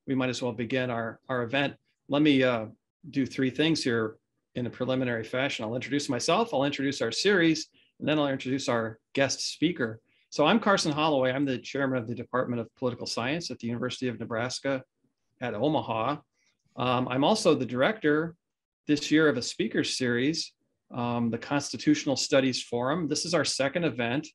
we might as well begin our event. Let me do three things here in a preliminary fashion. I'll introduce myself, I'll introduce our series, and then I'll introduce our guest speaker. So I'm Carson Holloway. I'm the chairman of the Department of Political Science at the University of Nebraska at Omaha. I'm also the director this year of a speakers series, the Constitutional Studies Forum. This is our second event.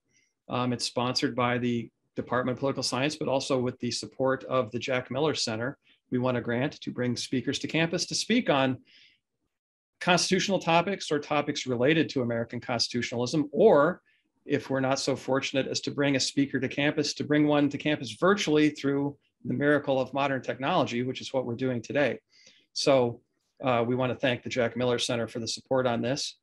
It's sponsored by the Department of Political Science, but also with the support of the Jack Miller Center. We won a grant to bring speakers to campus to speak on constitutional topics or topics related to American constitutionalism, or if we're not so fortunate as to bring a speaker to campus, to bring one to campus virtually through the miracle of modern technology, which is what we're doing today. So we want to thank the Jack Miller Center for the support on this.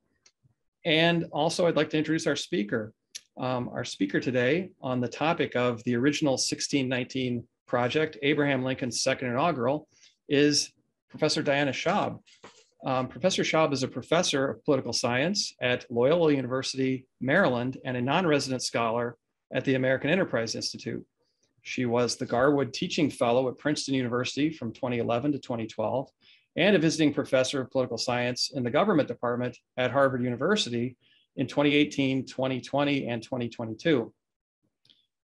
And also I'd like to introduce our speaker. Our speaker today on the topic of the original 1619 project, Abraham Lincoln's second inaugural, is Professor Diana Schaub. Professor Schaub is a professor of political science at Loyola University, Maryland, and a non-resident scholar at the American Enterprise Institute. She was the Garwood Teaching Fellow at Princeton University from 2011 to 2012, and a visiting professor of political science in the government department at Harvard University in 2018, 2020, and 2022.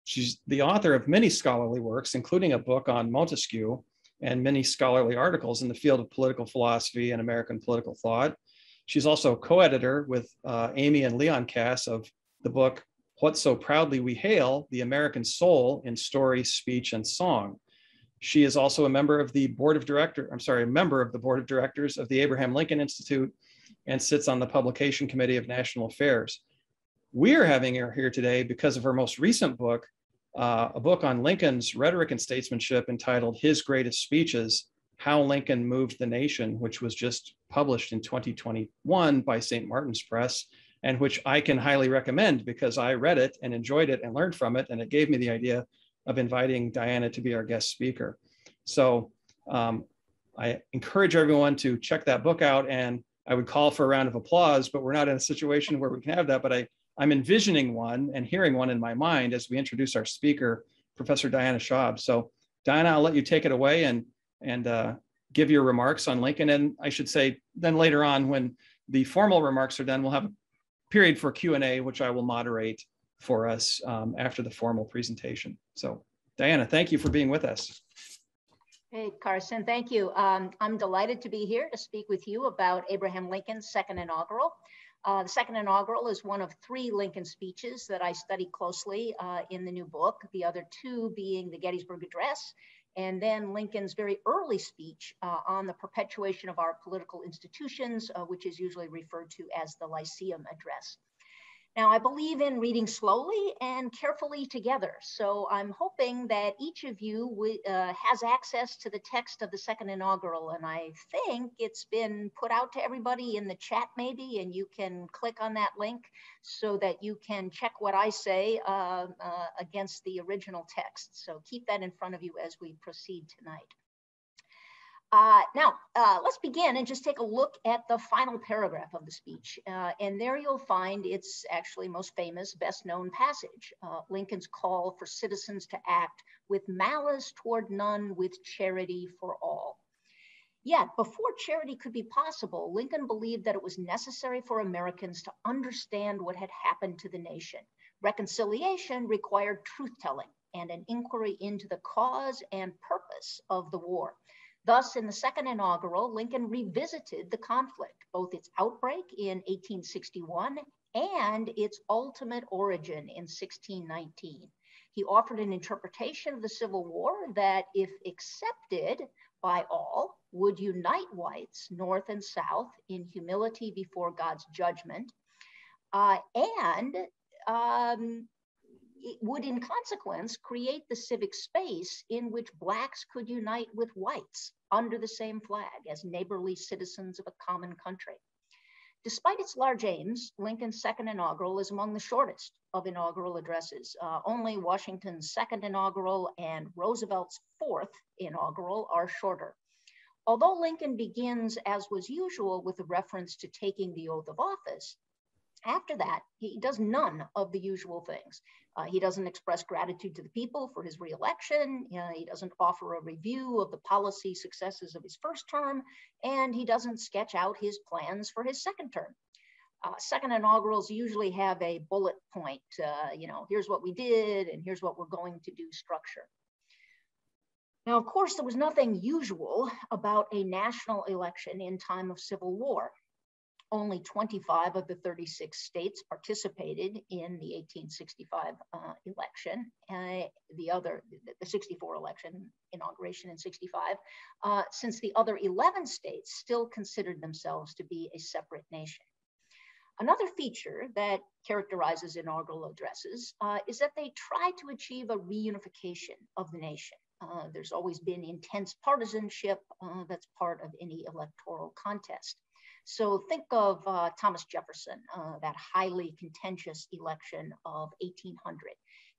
She's the author of many scholarly works, including a book on Montesquieu and many scholarly articles in the field of political philosophy and American political thought. She's also co-editor with Amy and Leon Cass of the book, What So Proudly We Hail, The American Soul in Story, Speech, and Song. She is also a member of the board of directors of the Abraham Lincoln Institute and sits on the publication committee of national affairs. We are having her here today because of her most recent book, a book on Lincoln's rhetoric and statesmanship entitled His Greatest Speeches, How Lincoln Moved the Nation, which was just published in 2021 by St. Martin's Press, and which I can highly recommend because I read it and enjoyed it and learned from it, and it gave me the idea of inviting Diana to be our guest speaker. So I encourage everyone to check that book out, and I would call for a round of applause, but we're not in a situation where we can have that, but I'm envisioning one and hearing one in my mind as we introduce our speaker, Professor Diana Schaub. So Diana, I'll let you take it away and give your remarks on Lincoln. And I should say, then later on, when the formal remarks are done, we'll have a period for Q&A, which I will moderate for us after the formal presentation. So Diana, thank you for being with us. Hey, Carson, thank you. I'm delighted to be here to speak with you about Abraham Lincoln's second inaugural. The second inaugural is one of three Lincoln speeches that I study closely in the new book, the other two being the Gettysburg Address, and then Lincoln's very early speech on the perpetuation of our political institutions, which is usually referred to as the Lyceum Address. Now, I believe in reading slowly and carefully together. So I'm hoping that each of you has access to the text of the second inaugural. And I think it's been put out to everybody in the chat maybe, and you can click on that link so that you can check what I say against the original text. So keep that in front of you as we proceed tonight. Now, let's begin and just take a look at the final paragraph of the speech. And there you'll find its actually most famous, best known passage, Lincoln's call for citizens to act with malice toward none, with charity for all. Yet, before charity could be possible, Lincoln believed that it was necessary for Americans to understand what had happened to the nation. Reconciliation required truth-telling and an inquiry into the cause and purpose of the war. Thus, in the second inaugural, Lincoln revisited the conflict, both its outbreak in 1861 and its ultimate origin in 1619. He offered an interpretation of the Civil War that, if accepted by all, would unite whites, North and South, in humility before God's judgment, and it would, in consequence, create the civic space in which Blacks could unite with whites under the same flag as neighborly citizens of a common country. Despite its large aims, Lincoln's second inaugural is among the shortest of inaugural addresses. Only Washington's second inaugural and Roosevelt's fourth inaugural are shorter. Although Lincoln begins, as was usual, with a reference to taking the oath of office, after that, he does none of the usual things. He doesn't express gratitude to the people for his reelection. He doesn't offer a review of the policy successes of his first term, and he doesn't sketch out his plans for his second term. Second inaugurals usually have a bullet point, here's what we did and here's what we're going to do structure. Now, of course, there was nothing usual about a national election in time of civil war. Only 25 of the 36 states participated in the 1865 election. The 64 election, inauguration in 65, since the other 11 states still considered themselves to be a separate nation. Another feature that characterizes inaugural addresses is that they try to achieve a reunification of the nation. There's always been intense partisanship that's part of any electoral contest. So think of Thomas Jefferson, that highly contentious election of 1800.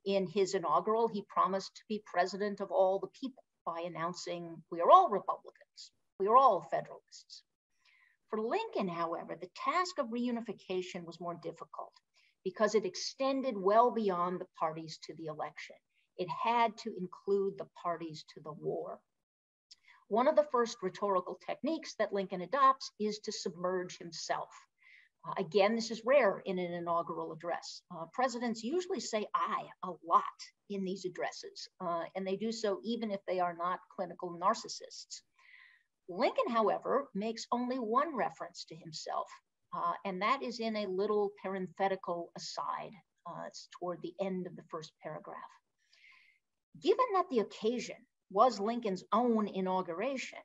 In his inaugural, he promised to be president of all the people by announcing, we are all Republicans, we are all Federalists. For Lincoln, however, the task of reunification was more difficult because it extended well beyond the parties to the election. It had to include the parties to the war. One of the first rhetorical techniques that Lincoln adopts is to submerge himself. Again, this is rare in an inaugural address. Presidents usually say "I" a lot in these addresses, and they do so even if they are not clinical narcissists. Lincoln, however, makes only one reference to himself, and that is in a little parenthetical aside. It's toward the end of the first paragraph. Given that the occasion was Lincoln's own inauguration,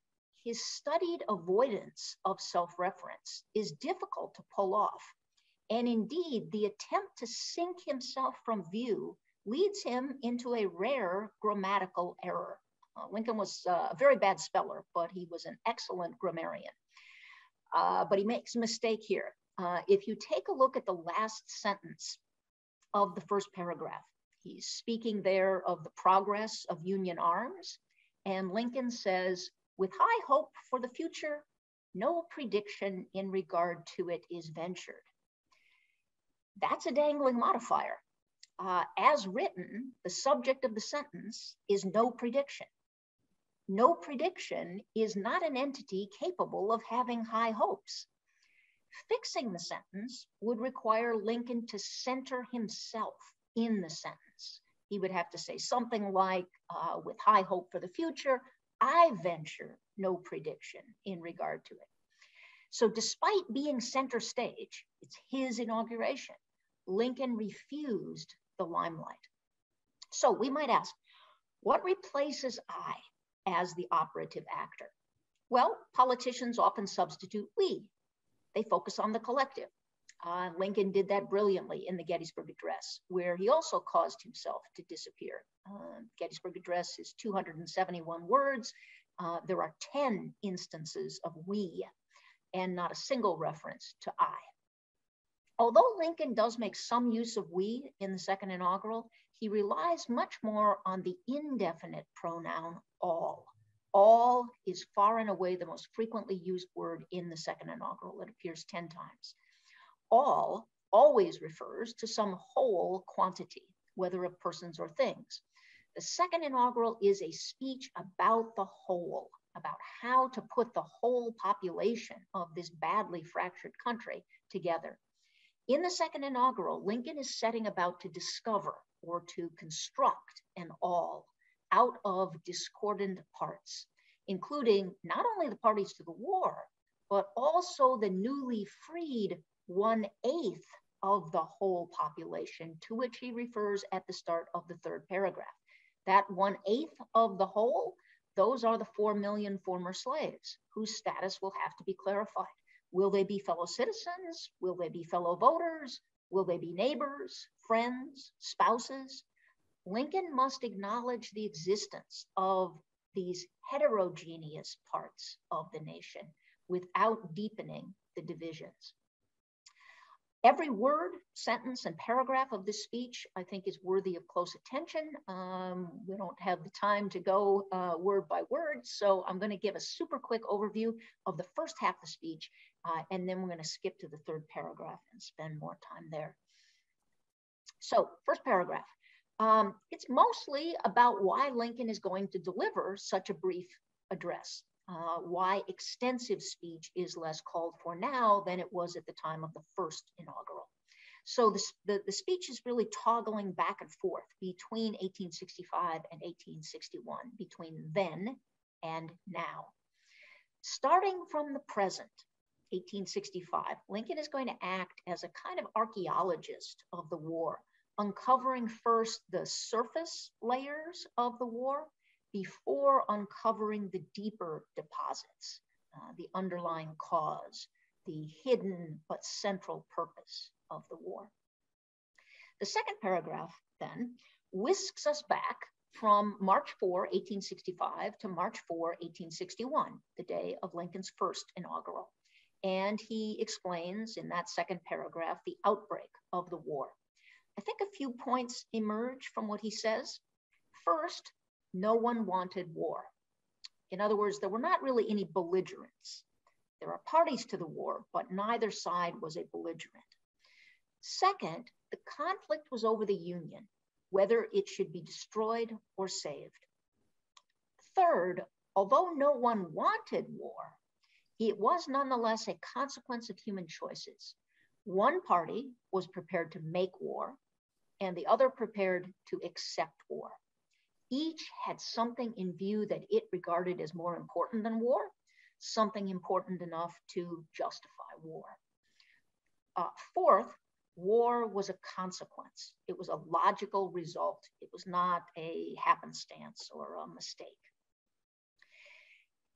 his studied avoidance of self-reference is difficult to pull off. And indeed, the attempt to sink himself from view leads him into a rare grammatical error. Lincoln was a very bad speller, but he was an excellent grammarian. But he makes a mistake here. If you take a look at the last sentence of the first paragraph, he's speaking there of the progress of Union arms, and Lincoln says, with high hope for the future, no prediction in regard to it is ventured. That's a dangling modifier. As written, the subject of the sentence is no prediction. No prediction is not an entity capable of having high hopes. Fixing the sentence would require Lincoln to center himself in the sentence. He would have to say something like, with high hope for the future, I venture no prediction in regard to it. So despite being center stage, it's his inauguration, Lincoln refused the limelight. So we might ask, what replaces I as the operative actor? Well, politicians often substitute we. They focus on the collective. Lincoln did that brilliantly in the Gettysburg Address, where he also caused himself to disappear. Gettysburg Address is 271 words. There are 10 instances of we and not a single reference to I. Although Lincoln does make some use of we in the second inaugural, he relies much more on the indefinite pronoun all. All is far and away the most frequently used word in the second inaugural. It appears 10 times. All always refers to some whole quantity, whether of persons or things. The second inaugural is a speech about the whole, about how to put the whole population of this badly fractured country together. In the second inaugural, Lincoln is setting about to discover or to construct an all out of discordant parts, including not only the parties to the war, but also the newly freed 1/8 of the whole population, to which he refers at the start of the third paragraph. That 1/8 of the whole, those are the 4 million former slaves whose status will have to be clarified. Will they be fellow citizens? Will they be fellow voters? Will they be neighbors, friends, spouses? Lincoln must acknowledge the existence of these heterogeneous parts of the nation without deepening the divisions. Every word, sentence, and paragraph of this speech, I think, is worthy of close attention. We don't have the time to go word by word, so I'm going to give a super quick overview of the first half of the speech, and then we're going to skip to the third paragraph and spend more time there. So, first paragraph. It's mostly about why Lincoln is going to deliver such a brief address, why extensive speech is less called for now than it was at the time of the first inaugural. So the speech is really toggling back and forth between 1865 and 1861, between then and now. Starting from the present, 1865, Lincoln is going to act as a kind of archaeologist of the war, uncovering first the surface layers of the war before uncovering the deeper deposits, the underlying cause, the hidden but central purpose of the war. The second paragraph then whisks us back from March 4, 1865 to March 4, 1861, the day of Lincoln's first inaugural. And he explains in that second paragraph the outbreak of the war. I think a few points emerge from what he says. First, no one wanted war. In other words, there were not really any belligerents. There are parties to the war, but neither side was a belligerent. Second, the conflict was over the Union, whether it should be destroyed or saved. Third, although no one wanted war, it was nonetheless a consequence of human choices. One party was prepared to make war, and the other prepared to accept war. Each had something in view that it regarded as more important than war, something important enough to justify war. Fourth, war was a consequence. It was a logical result. It was not a happenstance or a mistake.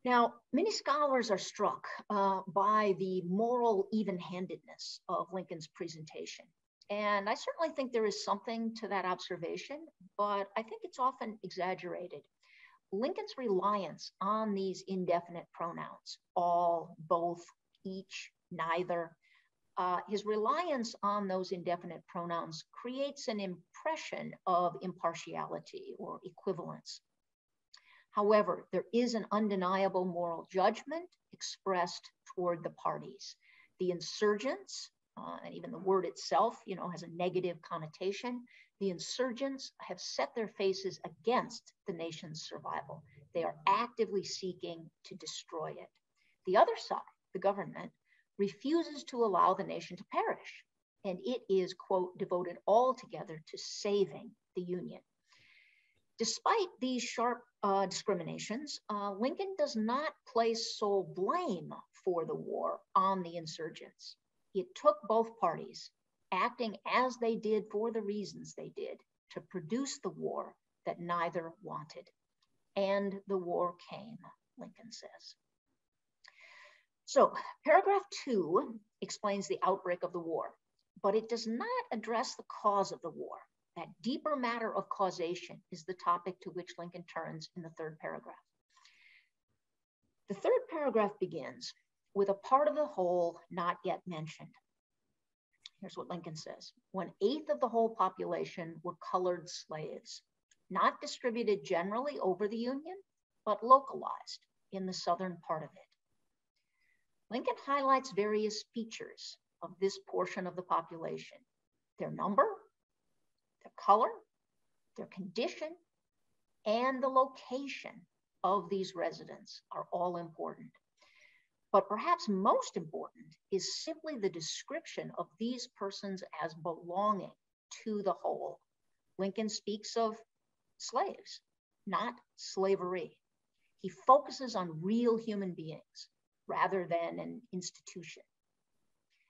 Now, many scholars are struck by the moral even-handedness of Lincoln's presentation. And I certainly think there is something to that observation, but I think it's often exaggerated. Lincoln's reliance on these indefinite pronouns, all, both, each, neither, his reliance on those indefinite pronouns creates an impression of impartiality or equivalence. However, there is an undeniable moral judgment expressed toward the parties. The insurgents, and even the word itself, has a negative connotation. The insurgents have set their faces against the nation's survival. They are actively seeking to destroy it. The other side, the government, refuses to allow the nation to perish, and it is, quote, devoted altogether to saving the Union. Despite these sharp discriminations, Lincoln does not place sole blame for the war on the insurgents. It took both parties, acting as they did for the reasons they did, to produce the war that neither wanted. And the war came, Lincoln says. So paragraph 2 explains the outbreak of the war, but it does not address the cause of the war. That deeper matter of causation is the topic to which Lincoln turns in the third paragraph. The third paragraph begins with a part of the whole not yet mentioned. Here's what Lincoln says. 1/8 of the whole population were colored slaves, not distributed generally over the Union, but localized in the southern part of it. Lincoln highlights various features of this portion of the population: their number, their color, their condition, and the location of these residents are all important. But perhaps most important is simply the description of these persons as belonging to the whole. Lincoln speaks of slaves, not slavery. He focuses on real human beings rather than an institution.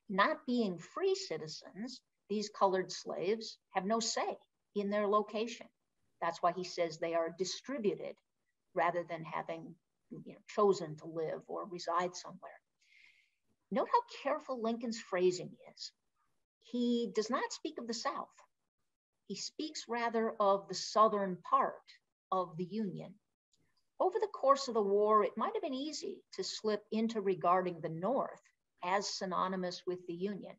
Not being free citizens, these colored slaves have no say in their location. That's why he says they are distributed rather than having chosen to live or reside somewhere. Note how careful Lincoln's phrasing is. He does not speak of the South. He speaks rather of the southern part of the Union. Over the course of the war, it might have been easy to slip into regarding the North as synonymous with the Union.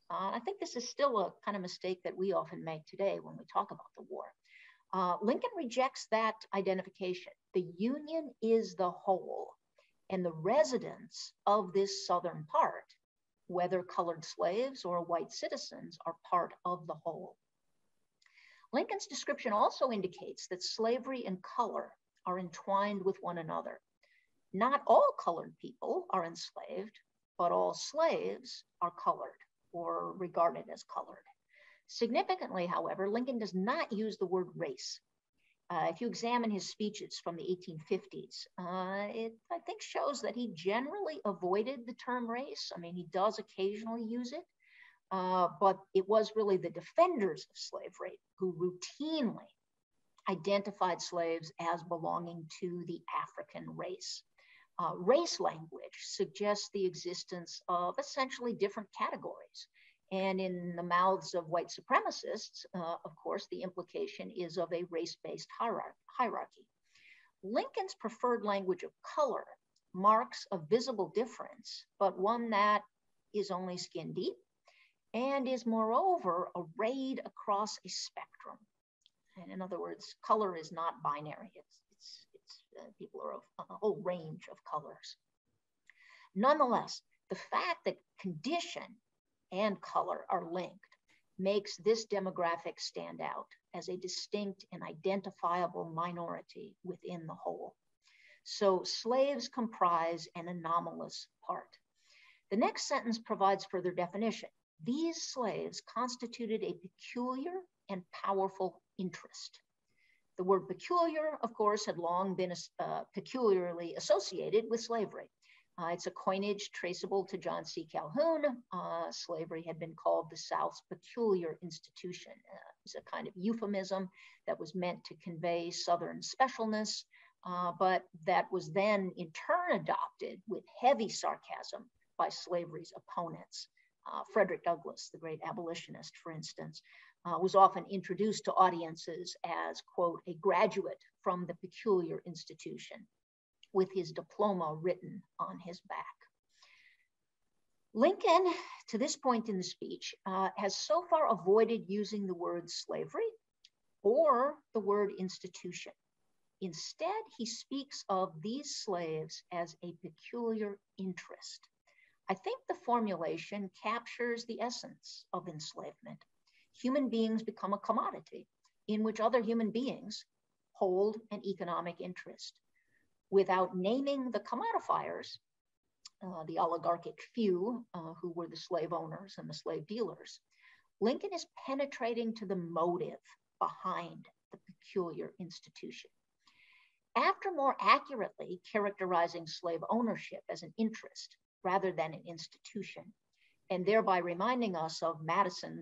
I think this is still a kind of mistake that we often make today when we talk about the war. Lincoln rejects that identification. The Union is the whole, and the residents of this southern part, whether colored slaves or white citizens, are part of the whole. Lincoln's description also indicates that slavery and color are entwined with one another. Not all colored people are enslaved, but all slaves are colored or regarded as colored. Significantly, however, Lincoln does not use the word race. If you examine his speeches from the 1850s, it, I think, shows that he generally avoided the term race. I mean, he does occasionally use it, but it was really the defenders of slavery who routinely identified slaves as belonging to the African race. Race language suggests the existence of essentially different categories. And in the mouths of white supremacists, of course, the implication is of a race-based hierarchy. Lincoln's preferred language of color marks a visible difference, but one that is only skin deep and is moreover arrayed across a spectrum. And in other words, color is not binary. People are of a whole range of colors. Nonetheless, the fact that condition and color are linked makes this demographic stand out as a distinct and identifiable minority within the whole. So slaves comprise an anomalous part. The next sentence provides further definition. These slaves constituted a peculiar and powerful interest. The word peculiar, of course, had long been peculiarly associated with slavery. It's a coinage traceable to John C. Calhoun. Slavery had been called the South's peculiar institution. It's a kind of euphemism that was meant to convey Southern specialness, but that was then in turn adopted with heavy sarcasm by slavery's opponents. Frederick Douglass, the great abolitionist, for instance, was often introduced to audiences as, quote, a graduate from the peculiar institution, with his diploma written on his back. Lincoln, to this point in the speech, has so far avoided using the word slavery or the word institution. Instead, he speaks of these slaves as a peculiar interest. I think the formulation captures the essence of enslavement. Human beings become a commodity in which other human beings hold an economic interest. Without naming the commodifiers, the oligarchic few who were the slave owners and the slave dealers, Lincoln is penetrating to the motive behind the peculiar institution. After more accurately characterizing slave ownership as an interest rather than an institution, and thereby reminding us of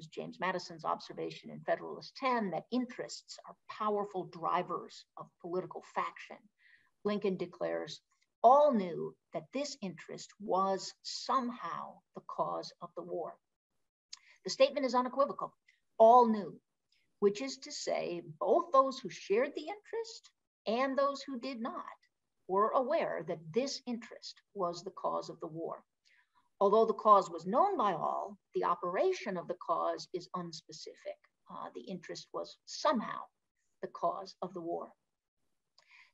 James Madison's observation in Federalist 10 that interests are powerful drivers of political faction, Lincoln declares, all knew that this interest was somehow the cause of the war. The statement is unequivocal. All knew, which is to say, both those who shared the interest and those who did not were aware that this interest was the cause of the war. Although the cause was known by all, the operation of the cause is unspecific. The interest was somehow the cause of the war.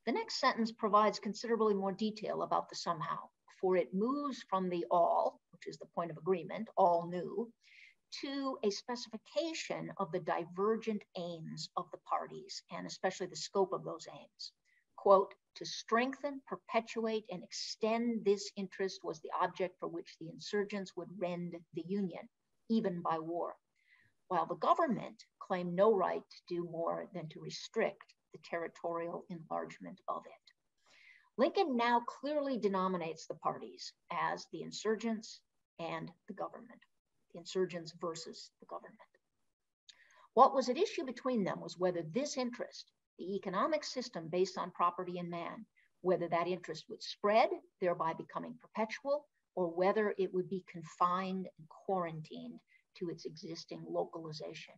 The next sentence provides considerably more detail about the somehow, for it moves from the all, which is the point of agreement, all knew, to a specification of the divergent aims of the parties, and especially the scope of those aims. Quote, to strengthen, perpetuate, and extend this interest was the object for which the insurgents would rend the Union, even by war, while the government claimed no right to do more than to restrict the territorial enlargement of it. Lincoln now clearly denominates the parties as the insurgents and the government, the insurgents versus the government. What was at issue between them was whether this interest, the economic system based on property and man, whether that interest would spread, thereby becoming perpetual, or whether it would be confined and quarantined to its existing localization.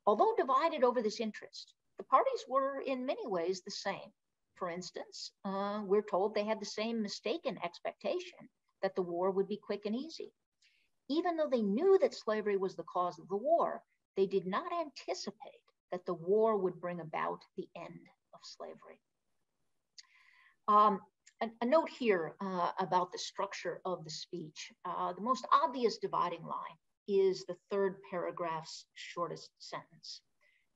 Although divided over this interest, the parties were in many ways the same. For instance, we're told they had the same mistaken expectation that the war would be quick and easy. Even though they knew that slavery was the cause of the war, they did not anticipate that the war would bring about the end of slavery. A note here about the structure of the speech. The most obvious dividing line is the third paragraph's shortest sentence.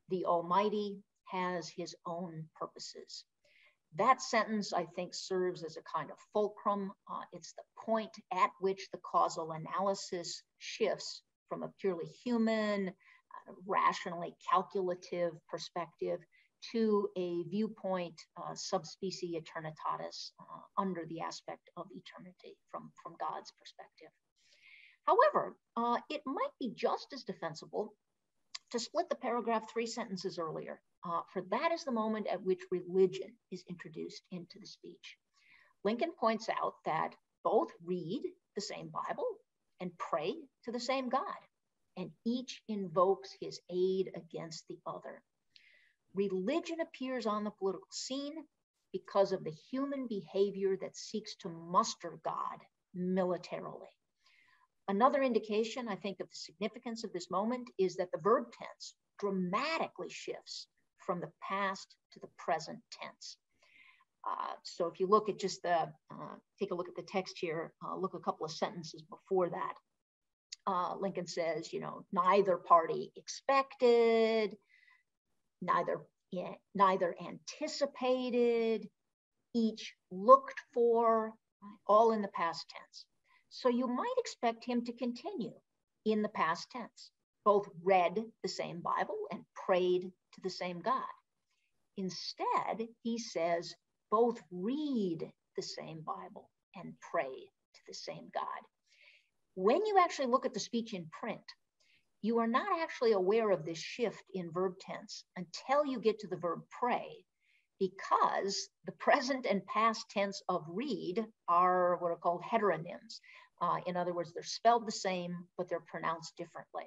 The Almighty has his own purposes. That sentence, I think, serves as a kind of fulcrum. It's the point at which the causal analysis shifts from a purely human, rationally calculative perspective to a viewpoint subspecie aeternitatis under the aspect of eternity from God's perspective. However, it might be just as defensible to split the paragraph 3 sentences earlier, for that is the moment at which religion is introduced into the speech. Lincoln points out that both read the same Bible and pray to the same God, and each invokes his aid against the other. Religion appears on the political scene because of the human behavior that seeks to muster God militarily. Another indication, I think, of the significance of this moment is that the verb tense dramatically shifts from the past to the present tense. So if you look at just take a look at the text here, look a couple of sentences before that. Lincoln says, neither party expected, neither anticipated, each looked for, all in the past tense. So you might expect him to continue in the past tense, both read the same Bible and prayed to the same God. Instead, he says, both read the same Bible and pray to the same God. When you actually look at the speech in print, you are not actually aware of this shift in verb tense until you get to the verb pray, because the present and past tense of read are what are called heteronyms. In other words, they're spelled the same, but they're pronounced differently.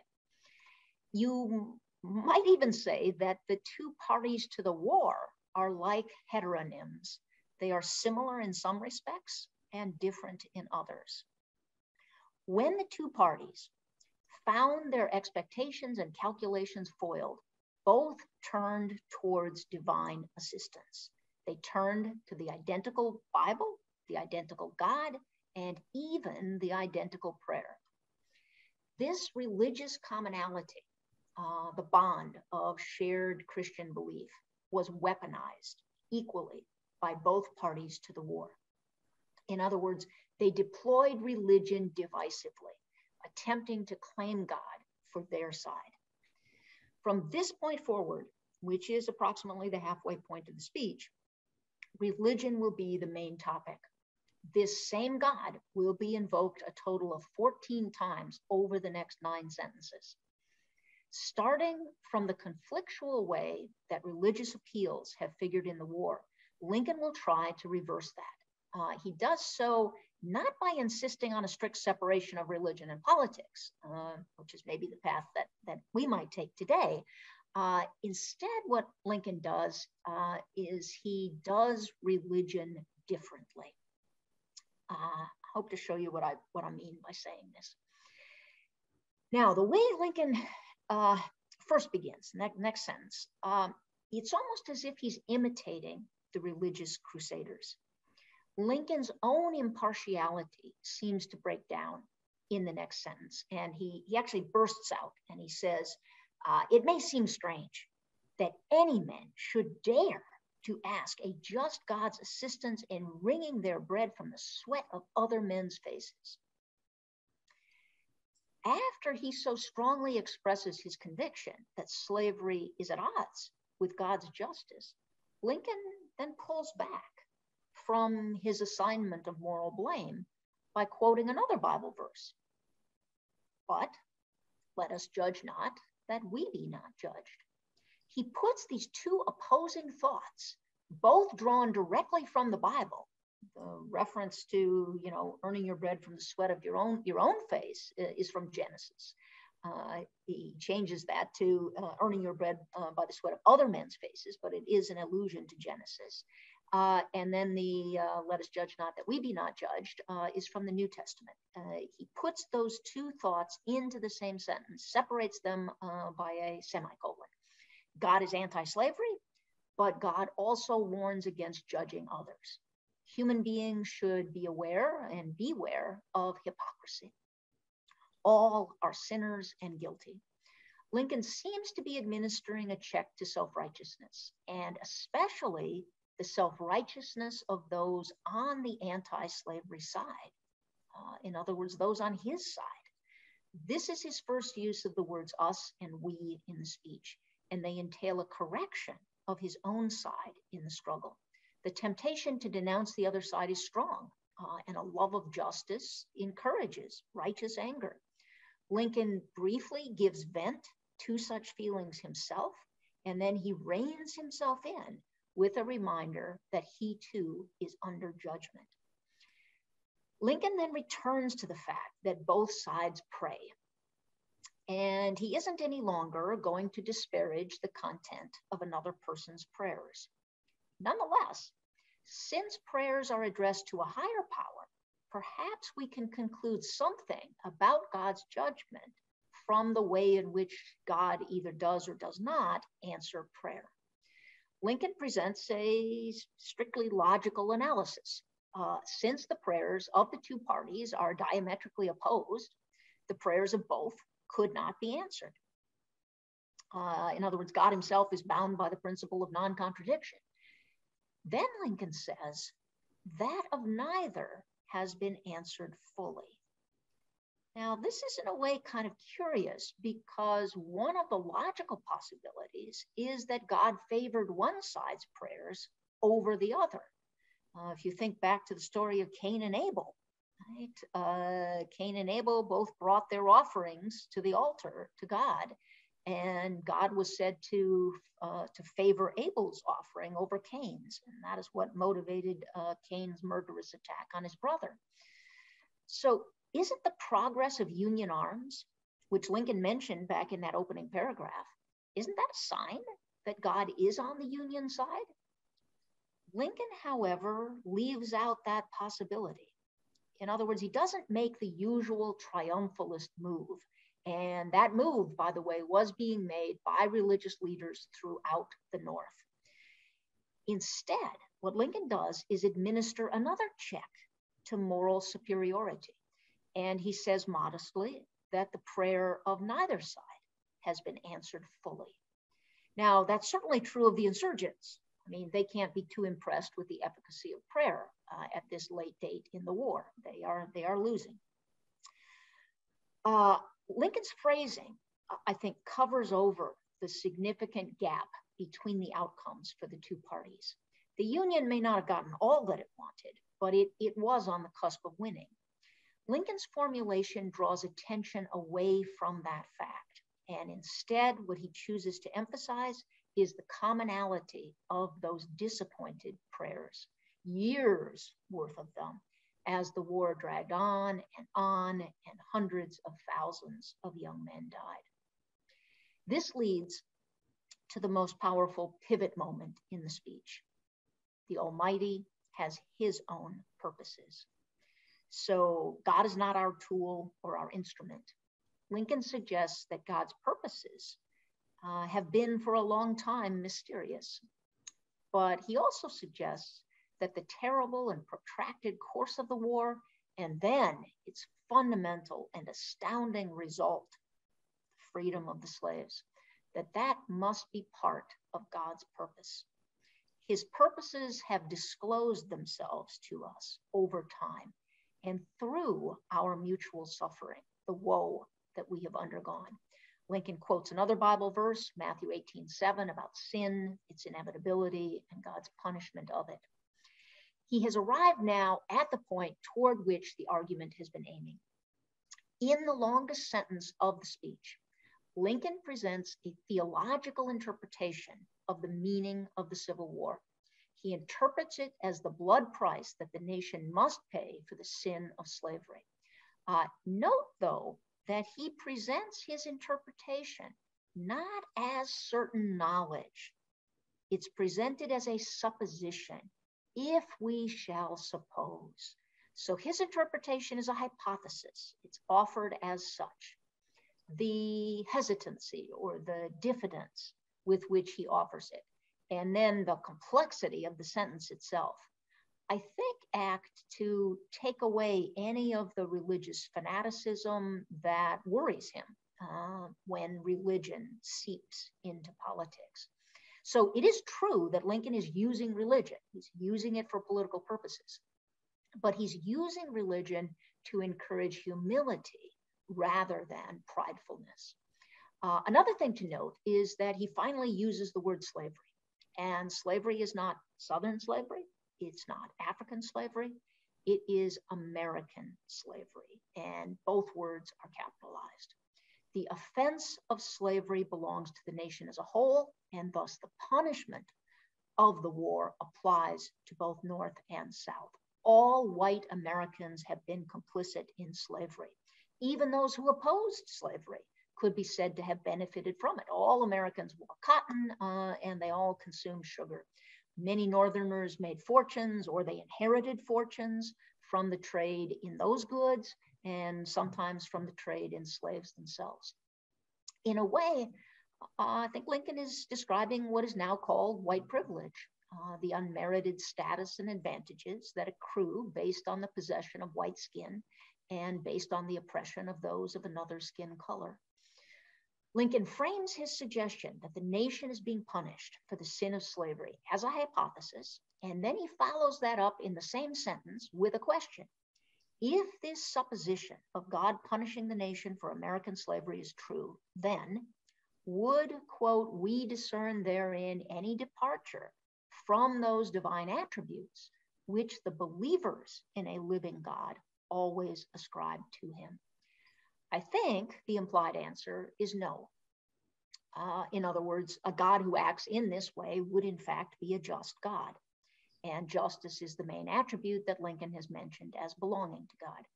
You might even say that the two parties to the war are like heteronyms. They are similar in some respects and different in others. When the two parties found their expectations and calculations foiled, both turned towards divine assistance. They turned to the identical Bible, the identical God, and even the identical prayer. This religious commonality, the bond of shared Christian belief, was weaponized equally by both parties to the war. In other words, they deployed religion divisively, attempting to claim God for their side. From this point forward, which is approximately the halfway point of the speech, religion will be the main topic. This same God will be invoked a total of 14 times over the next 9 sentences. Starting from the conflictual way that religious appeals have figured in the war, Lincoln will try to reverse that. He does so not by insisting on a strict separation of religion and politics, which is maybe the path that we might take today. Instead, what Lincoln does is he does religion differently. I hope to show you what I mean by saying this. Now, the way Lincoln first begins, next sentence, it's almost as if he's imitating the religious crusaders. Lincoln's own impartiality seems to break down in the next sentence, and he actually bursts out and he says, it may seem strange that any men should dare to ask a just God's assistance in wringing their bread from the sweat of other men's faces. After he so strongly expresses his conviction that slavery is at odds with God's justice, Lincoln then pulls back from his assignment of moral blame by quoting another Bible verse. But let us judge not that we be not judged. He puts these two opposing thoughts, both drawn directly from the Bible. The reference to, earning your bread from the sweat of your own face is from Genesis. He changes that to earning your bread by the sweat of other men's faces, but it is an allusion to Genesis. And then the let us judge not that we be not judged is from the New Testament. He puts those two thoughts into the same sentence, separates them by a semicolon. God is anti-slavery, but God also warns against judging others. Human beings should be aware and beware of hypocrisy. All are sinners and guilty. Lincoln seems to be administering a check to self-righteousness, and especially the self-righteousness of those on the anti-slavery side. In other words, those on his side. This is his first use of the words us and we in the speech, and they entail a correction of his own side in the struggle. The temptation to denounce the other side is strong, and a love of justice encourages righteous anger. Lincoln briefly gives vent to such feelings himself, and then he reins himself in with a reminder that he too is under judgment. Lincoln then returns to the fact that both sides pray, and he isn't any longer going to disparage the content of another person's prayers. Nonetheless, since prayers are addressed to a higher power, perhaps we can conclude something about God's judgment from the way in which God either does or does not answer prayer. Lincoln presents a strictly logical analysis. Since the prayers of the two parties are diametrically opposed, the prayers of both could not be answered. In other words, God himself is bound by the principle of non-contradiction. Then Lincoln says, that of neither has been answered fully. Now, this is in a way kind of curious, because one of the logical possibilities is that God favored one side's prayers over the other. If you think back to the story of Cain and Abel, right? Cain and Abel both brought their offerings to the altar to God, and God was said to favor Abel's offering over Cain's, and that is what motivated Cain's murderous attack on his brother. So isn't the progress of Union arms, which Lincoln mentioned back in that opening paragraph, isn't that a sign that God is on the Union side? Lincoln, however, leaves out that possibility. In other words, he doesn't make the usual triumphalist move. And that move, by the way, was being made by religious leaders throughout the North. Instead, what Lincoln does is administer another check to moral superiority. And he says modestly that the prayer of neither side has been answered fully. Now, that's certainly true of the insurgents. I mean, they can't be too impressed with the efficacy of prayer at this late date in the war. They are losing. Lincoln's phrasing, I think, covers over the significant gap between the outcomes for the two parties. The Union may not have gotten all that it wanted, but it was on the cusp of winning. Lincoln's formulation draws attention away from that fact, and instead what he chooses to emphasize is the commonality of those disappointed prayers, years worth of them, as the war dragged on, and hundreds of thousands of young men died. This leads to the most powerful pivot moment in the speech. The Almighty has his own purposes. So God is not our tool or our instrument. Lincoln suggests that God's purposes have been for a long time mysterious. But he also suggests that the terrible and protracted course of the war, and then its fundamental and astounding result, freedom of the slaves, that must be part of God's purpose. His purposes have disclosed themselves to us over time and through our mutual suffering, the woe that we have undergone. Lincoln quotes another Bible verse, Matthew 18:7, about sin, its inevitability, and God's punishment of it. He has arrived now at the point toward which the argument has been aiming. In the longest sentence of the speech, Lincoln presents a theological interpretation of the meaning of the Civil War. He interprets it as the blood price that the nation must pay for the sin of slavery. Note, though, that he presents his interpretation not as certain knowledge. It's presented as a supposition, if we shall suppose. So his interpretation is a hypothesis. It's offered as such. The hesitancy or the diffidence with which he offers it, and then the complexity of the sentence itself, I think act to take away any of the religious fanaticism that worries him when religion seeps into politics. So it is true that Lincoln is using religion. He's using it for political purposes, but he's using religion to encourage humility rather than pridefulness. Another thing to note is that he finally uses the word slavery. And slavery is not Southern slavery. It's not African slavery. It is American slavery. And both words are capitalized. The offense of slavery belongs to the nation as a whole, and thus the punishment of the war applies to both North and South. All white Americans have been complicit in slavery. Even those who opposed slavery could be said to have benefited from it. All Americans wore cotton and they all consumed sugar. Many Northerners made fortunes or they inherited fortunes from the trade in those goods and sometimes from the trade in slaves themselves. In a way, I think Lincoln is describing what is now called white privilege, the unmerited status and advantages that accrue based on the possession of white skin and based on the oppression of those of another skin color. Lincoln frames his suggestion that the nation is being punished for the sin of slavery as a hypothesis, and then he follows that up in the same sentence with a question. If this supposition of God punishing the nation for American slavery is true, then would, quote, we discern therein any departure from those divine attributes which the believers in a living God always ascribe to him? I think the implied answer is no. In other words, a God who acts in this way would in fact be a just God. And justice is the main attribute that Lincoln has mentioned as belonging to God.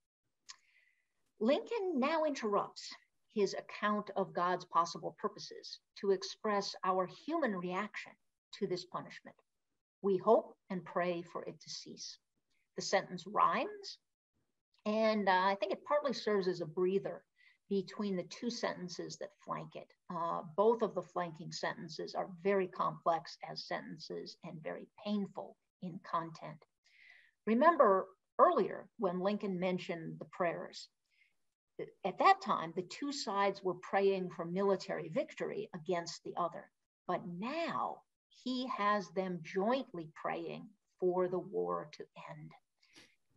Lincoln now interrupts his account of God's possible purposes to express our human reaction to this punishment. We hope and pray for it to cease. The sentence rhymes, and I think it partly serves as a breather between the two sentences that flank it. Both of the flanking sentences are very complex as sentences and very painful in content. Remember earlier when Lincoln mentioned the prayers, at that time, the two sides were praying for military victory against the other. But now he has them jointly praying for the war to end.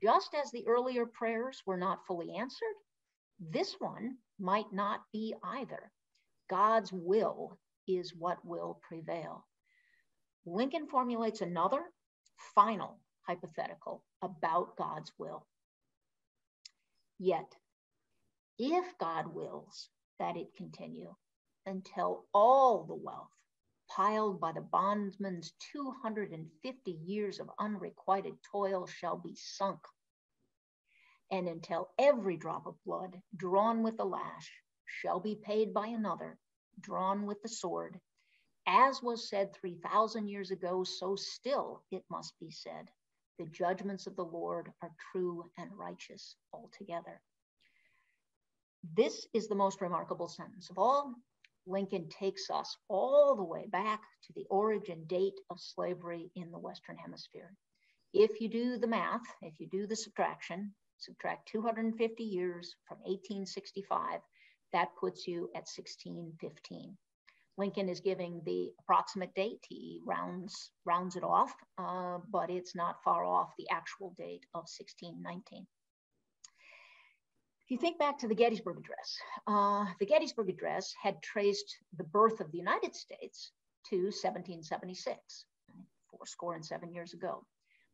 Just as the earlier prayers were not fully answered, this one might not be either. God's will is what will prevail. Lincoln formulates another final hypothetical about God's will. Yet, if God wills that it continue until all the wealth piled by the bondsman's 250 years of unrequited toil shall be sunk, and until every drop of blood drawn with the lash shall be paid by another, drawn with the sword, as was said 3,000 years ago, so still it must be said, the judgments of the Lord are true and righteous altogether. This is the most remarkable sentence of all. Lincoln takes us all the way back to the origin date of slavery in the Western Hemisphere. If you do the math, if you do the subtraction, subtract 250 years from 1865, that puts you at 1615. Lincoln is giving the approximate date. He rounds it off, but it's not far off the actual date of 1619. If you think back to the Gettysburg Address, the Gettysburg Address had traced the birth of the United States to 1776, 7 years ago.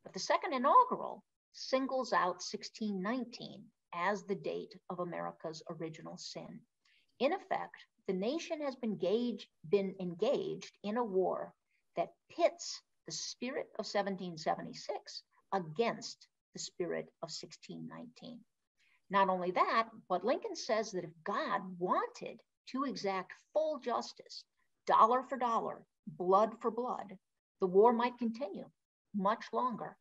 But the second inaugural singles out 1619 as the date of America's original sin. In effect, the nation has been engaged in a war that pits the spirit of 1776 against the spirit of 1619. Not only that, but Lincoln says that if God wanted to exact full justice, dollar for dollar, blood for blood, the war might continue much longer.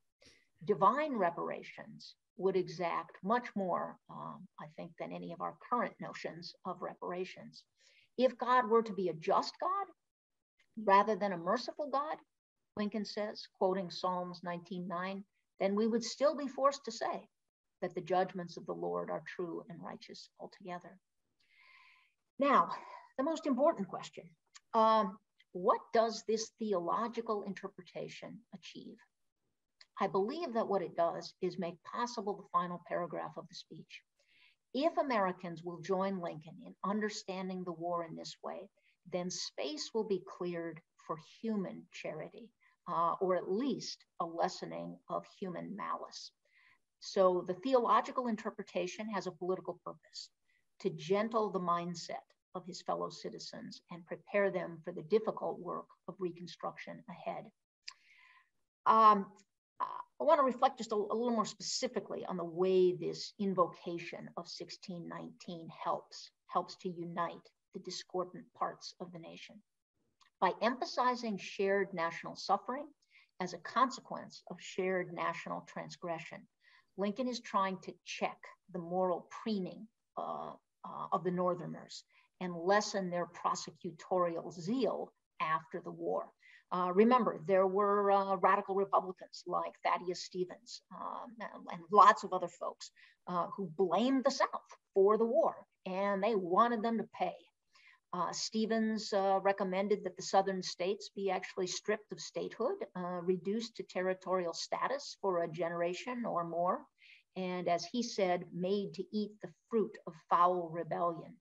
Divine reparations would exact much more, I think, than any of our current notions of reparations. If God were to be a just God rather than a merciful God, Lincoln says, quoting Psalms 19:9, then we would still be forced to say that the judgments of the Lord are true and righteous altogether. Now, the most important question, what does this theological interpretation achieve? I believe that what it does is make possible the final paragraph of the speech. If Americans will join Lincoln in understanding the war in this way, then space will be cleared for human charity, or at least a lessening of human malice. So the theological interpretation has a political purpose: to gentle the mindset of his fellow citizens and prepare them for the difficult work of reconstruction ahead. I want to reflect just a little more specifically on the way this invocation of 1619 helps to unite the discordant parts of the nation. By emphasizing shared national suffering as a consequence of shared national transgression, Lincoln is trying to check the moral preening of the Northerners and lessen their prosecutorial zeal after the war. Remember, there were radical Republicans like Thaddeus Stevens and lots of other folks who blamed the South for the war, and they wanted them to pay. Stevens recommended that the Southern states be actually stripped of statehood, reduced to territorial status for a generation or more, and as he said, made to eat the fruit of foul rebellion.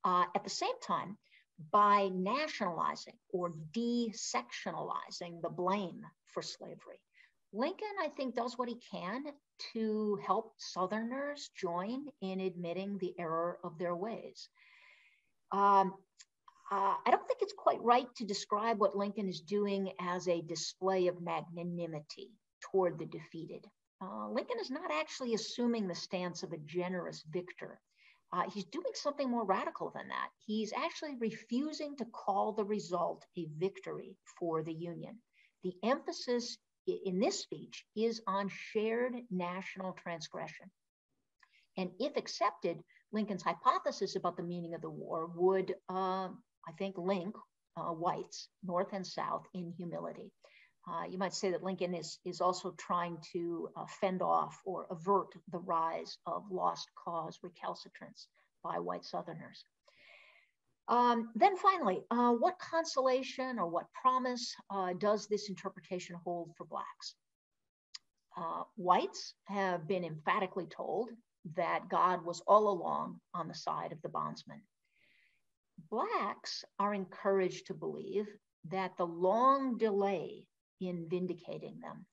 At the same time, by nationalizing or desectionalizing the blame for slavery, Lincoln, I think, does what he can to help Southerners join in admitting the error of their ways. I don't think it's quite right to describe what Lincoln is doing as a display of magnanimity toward the defeated. Lincoln is not actually assuming the stance of a generous victor. He's doing something more radical than that. He's actually refusing to call the result a victory for the Union. The emphasis in this speech is on shared national transgression. And if accepted, Lincoln's hypothesis about the meaning of the war would, I think, link whites, North and South, in humility. You might say that Lincoln is also trying to fend off or avert the rise of lost cause recalcitrance by white Southerners. Then finally, what consolation or what promise does this interpretation hold for Blacks? Whites have been emphatically told that God was all along on the side of the bondsman. Blacks are encouraged to believe that the long delay in vindicating them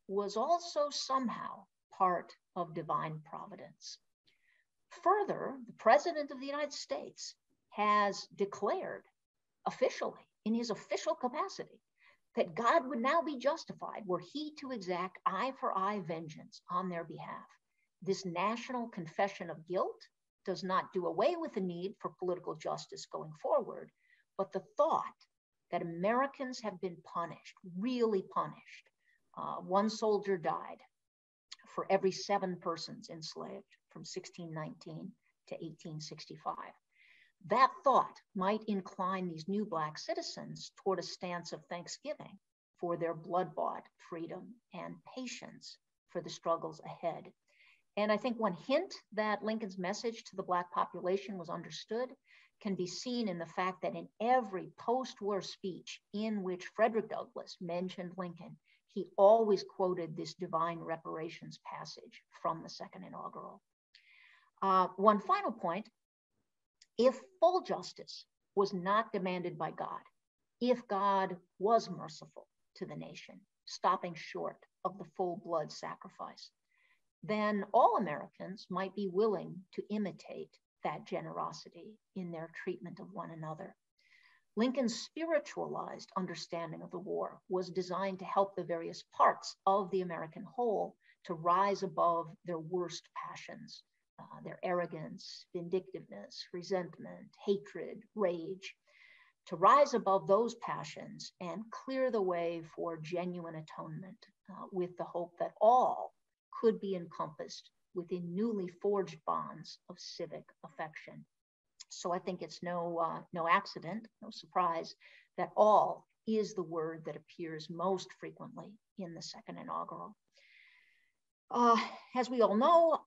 was also somehow part of divine providence. Further, the President of the United States has declared officially, in his official capacity, that God would now be justified were he to exact eye for eye vengeance on their behalf. This national confession of guilt does not do away with the need for political justice going forward, but the thought that Americans have been punished, really punished. One soldier died for every 7 persons enslaved from 1619 to 1865. That thought might incline these new Black citizens toward a stance of thanksgiving for their blood-bought freedom and patience for the struggles ahead. And I think one hint that Lincoln's message to the Black population was understood can be seen in the fact that in every post-war speech in which Frederick Douglass mentioned Lincoln, he always quoted this divine reparations passage from the Second Inaugural. One final point: if full justice was not demanded by God, if God was merciful to the nation, stopping short of the full blood sacrifice, then all Americans might be willing to imitate that generosity in their treatment of one another. Lincoln's spiritualized understanding of the war was designed to help the various parts of the American whole to rise above their worst passions, their arrogance, vindictiveness, resentment, hatred, rage, to rise above those passions and clear the way for genuine atonement with the hope that all could be encompassed within newly forged bonds of civic affection. So I think it's no accident, no surprise, that all is the word that appears most frequently in the Second Inaugural. As we all know,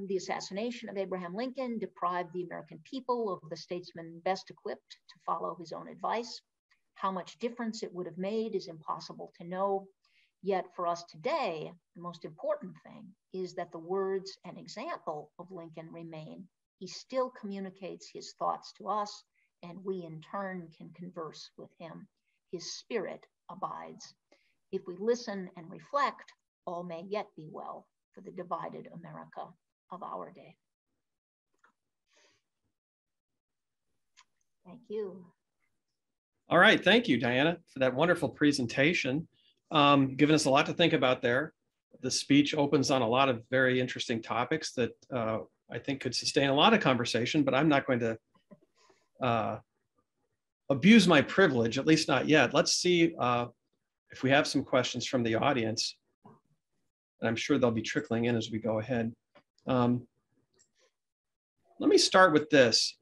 the assassination of Abraham Lincoln deprived the American people of the statesman best equipped to follow his own advice. How much difference it would have made is impossible to know. Yet for us today, the most important thing is that the words and example of Lincoln remain. He still communicates his thoughts to us, and we in turn can converse with him. His spirit abides. If we listen and reflect, all may yet be well for the divided America of our day. Thank you. All right, thank you, Diana, for that wonderful presentation. Giving us a lot to think about there. The speech opens on a lot of very interesting topics that I think could sustain a lot of conversation, but I'm not going to abuse my privilege, at least not yet. Let's see if we have some questions from the audience. And I'm sure they'll be trickling in as we go ahead. Let me start with this.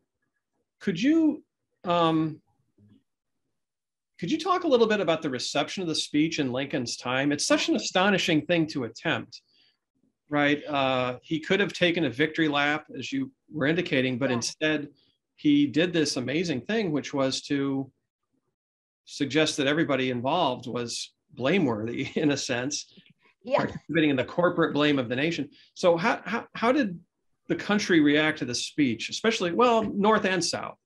Could you talk a little bit about the reception of the speech in Lincoln's time? It's such an astonishing thing to attempt, right? He could have taken a victory lap, as you were indicating, but instead he did this amazing thing, which was to suggest that everybody involved was blameworthy in a sense, participating in the corporate blame of the nation. So how did the country react to the speech, especially, well, North and South?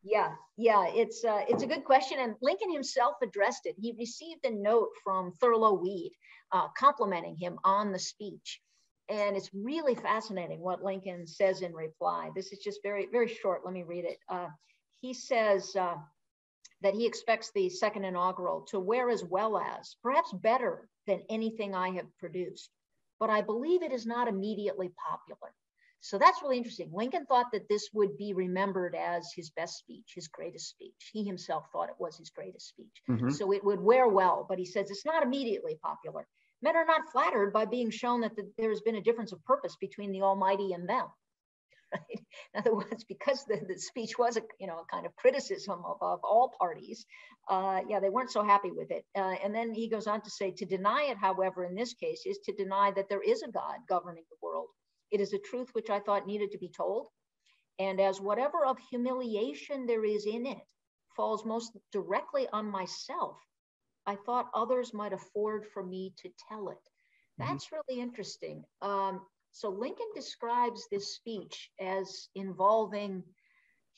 Yeah, it's a good question. And Lincoln himself addressed it. He received a note from Thurlow Weed complimenting him on the speech. And it's really fascinating what Lincoln says in reply. This is just very, very short. Let me read it. He says that he expects the second inaugural to wear as well as, perhaps better than anything I have produced. But I believe it is not immediately popular. So that's really interesting. Lincoln thought that this would be remembered as his best speech, his greatest speech. He himself thought it was his greatest speech. Mm-hmm. So it would wear well, but he says it's not immediately popular. Men are not flattered by being shown that there's been a difference of purpose between the Almighty and them. Right? In other words, because the speech was a kind of criticism of all parties, they weren't so happy with it. And then he goes on to say, to deny it, however, in this case, is to deny that there is a God governing the world. It is a truth which I thought needed to be told. And as whatever of humiliation there is in it falls most directly on myself, I thought others might afford for me to tell it. That's really interesting. So Lincoln describes this speech as involving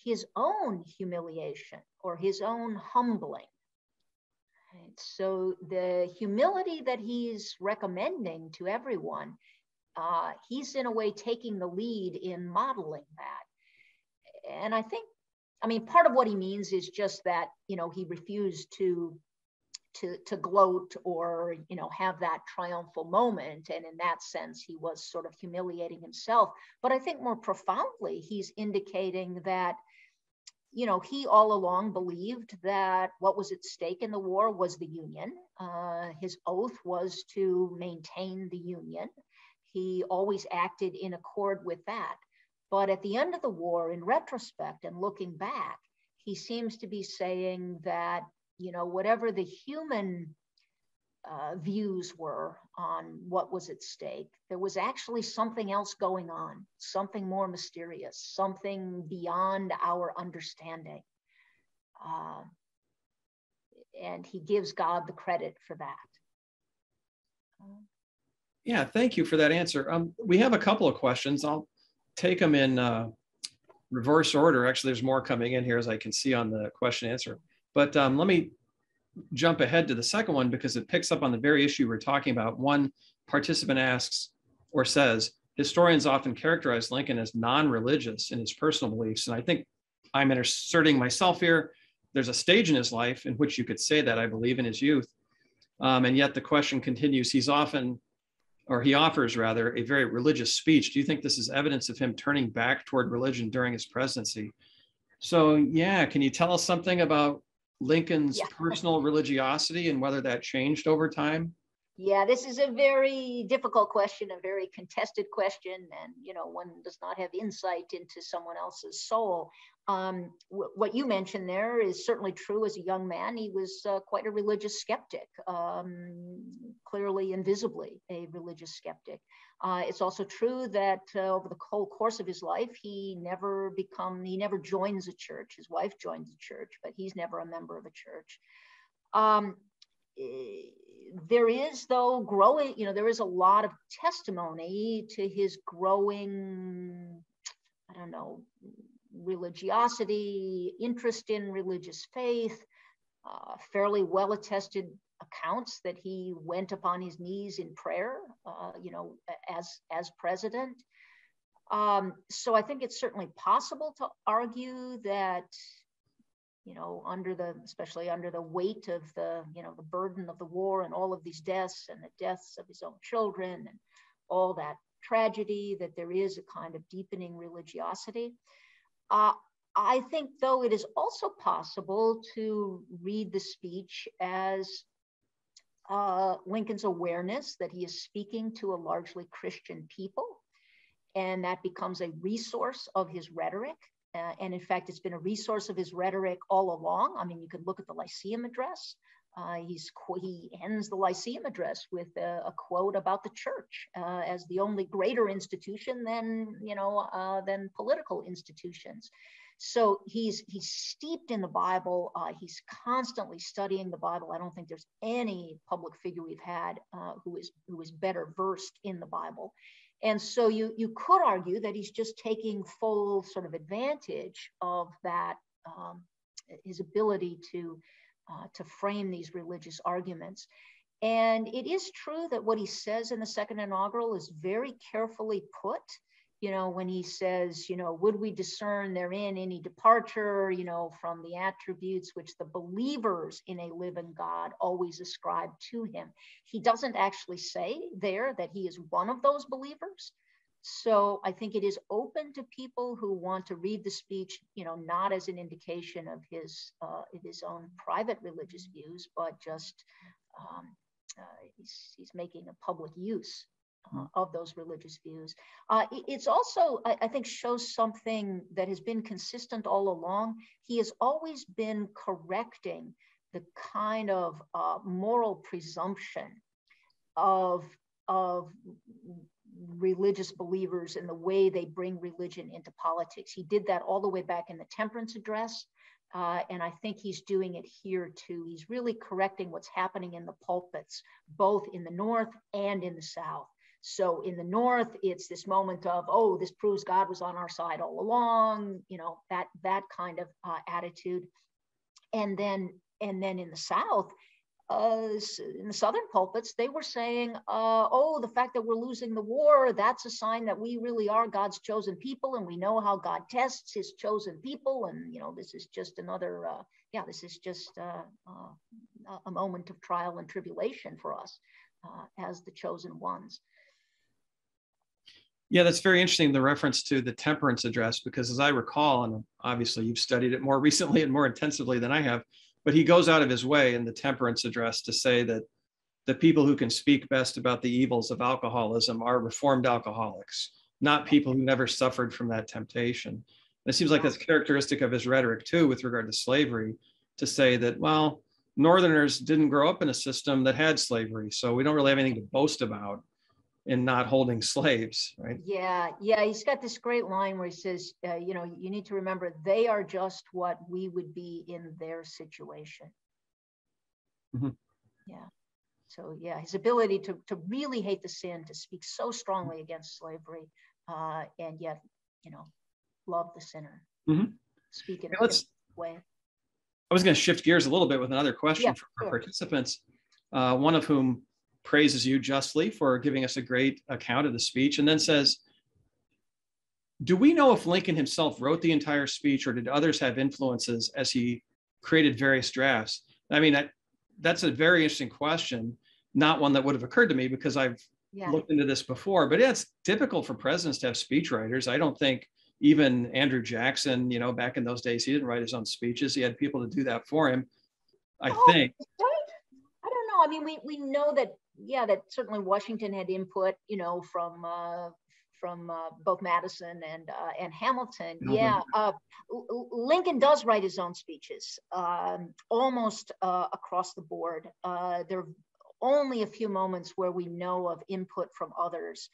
his own humiliation or his own humbling. Right? So the humility that he's recommending to everyone, he's in a way taking the lead in modeling that. And I think, part of what he means is just that, he refused to gloat or, have that triumphal moment. And in that sense, he was sort of humiliating himself. But I think more profoundly, he's indicating that, he all along believed that what was at stake in the war was the Union. His oath was to maintain the Union. He always acted in accord with that. But at the end of the war, in retrospect and looking back, he seems to be saying that, whatever the human views were on what was at stake, there was actually something else going on, something more mysterious, something beyond our understanding. And he gives God the credit for that. Yeah, thank you for that answer. We have a couple of questions. I'll take them in reverse order. Actually, there's more coming in here as I can see on the question answer. But let me jump ahead to the second one because it picks up on the very issue we're talking about. One participant asks or says, historians often characterize Lincoln as non-religious in his personal beliefs. And I think I'm inserting myself here. There's a stage in his life in which you could say that, I believe, in his youth. And yet the question continues, he offers rather, a very religious speech. Do you think this is evidence of him turning back toward religion during his presidency? So yeah, can you tell us something about Lincoln's personal religiosity and whether that changed over time? Yeah, this is a very difficult question, a very contested question. And, one does not have insight into someone else's soul. What you mentioned there is certainly true. As a young man, he was quite a religious skeptic, clearly and visibly a religious skeptic. It's also true that over the whole course of his life, he never joins a church. His wife joins a church, but he's never a member of a church. There is, though, growing, there is a lot of testimony to his growing, I don't know, religiosity, interest in religious faith, fairly well-attested accounts that he went upon his knees in prayer, as president. So I think it's certainly possible to argue that, especially under the weight of the burden of the war and all of these deaths and the deaths of his own children and all that tragedy, that there is a kind of deepening religiosity. I think, though, it is also possible to read the speech as Lincoln's awareness that he is speaking to a largely Christian people, and that becomes a resource of his rhetoric. And in fact, it's been a resource of his rhetoric all along. I mean, you could look at the Lyceum Address. He ends the Lyceum Address with a quote about the church as the only greater institution than political institutions. So he's steeped in the Bible. He's constantly studying the Bible. I don't think there's any public figure we've had who is better versed in the Bible. And so you could argue that he's just taking full sort of advantage of that, his ability to frame these religious arguments. And it is true that what he says in the Second Inaugural is very carefully put. When he says, would we discern therein any departure, from the attributes which the believers in a living God always ascribe to him. He doesn't actually say there that he is one of those believers. So I think it is open to people who want to read the speech, not as an indication of his own private religious views, but just he's making a public use of those religious views. It's also, I think, shows something that has been consistent all along. He has always been correcting the kind of moral presumption of religious believers and the way they bring religion into politics. He did that all the way back in the Temperance Address. And I think he's doing it here too. He's really correcting what's happening in the pulpits, both in the North and in the South. So in the North, it's this moment of, oh, this proves God was on our side all along, that kind of attitude. And then in the South, in the Southern pulpits, they were saying, oh, the fact that we're losing the war, that's a sign that we really are God's chosen people. And we know how God tests his chosen people. And, this is just another, this is just a moment of trial and tribulation for us as the chosen ones. Yeah, that's very interesting, the reference to the Temperance Address, because as I recall, and obviously you've studied it more recently and more intensively than I have, but he goes out of his way in the Temperance Address to say that the people who can speak best about the evils of alcoholism are reformed alcoholics, not people who never suffered from that temptation. And it seems like that's characteristic of his rhetoric too, with regard to slavery, to say that, well, Northerners didn't grow up in a system that had slavery, so we don't really have anything to boast about in not holding slaves, right? Yeah. He's got this great line where he says, you need to remember they are just what we would be in their situation. Mm-hmm. Yeah. So yeah, his ability to really hate the sin, to speak so strongly against slavery, and yet, love the sinner. Mm-hmm. Speak in a different way. I was going to shift gears a little bit with another question from our participants, one of whom praises you justly for giving us a great account of the speech, and then says, do we know if Lincoln himself wrote the entire speech, or did others have influences as he created various drafts? I mean, that's a very interesting question, not one that would have occurred to me because I've looked into this before, but it's typical for presidents to have speechwriters. I don't think even Andrew Jackson, back in those days, he didn't write his own speeches. He had people to do that for him, I think. Right. I don't know. I mean, we know that, that certainly Washington had input, from from both Madison and Hamilton. Yeah, Lincoln does write his own speeches almost across the board. There are only a few moments where we know of input from others.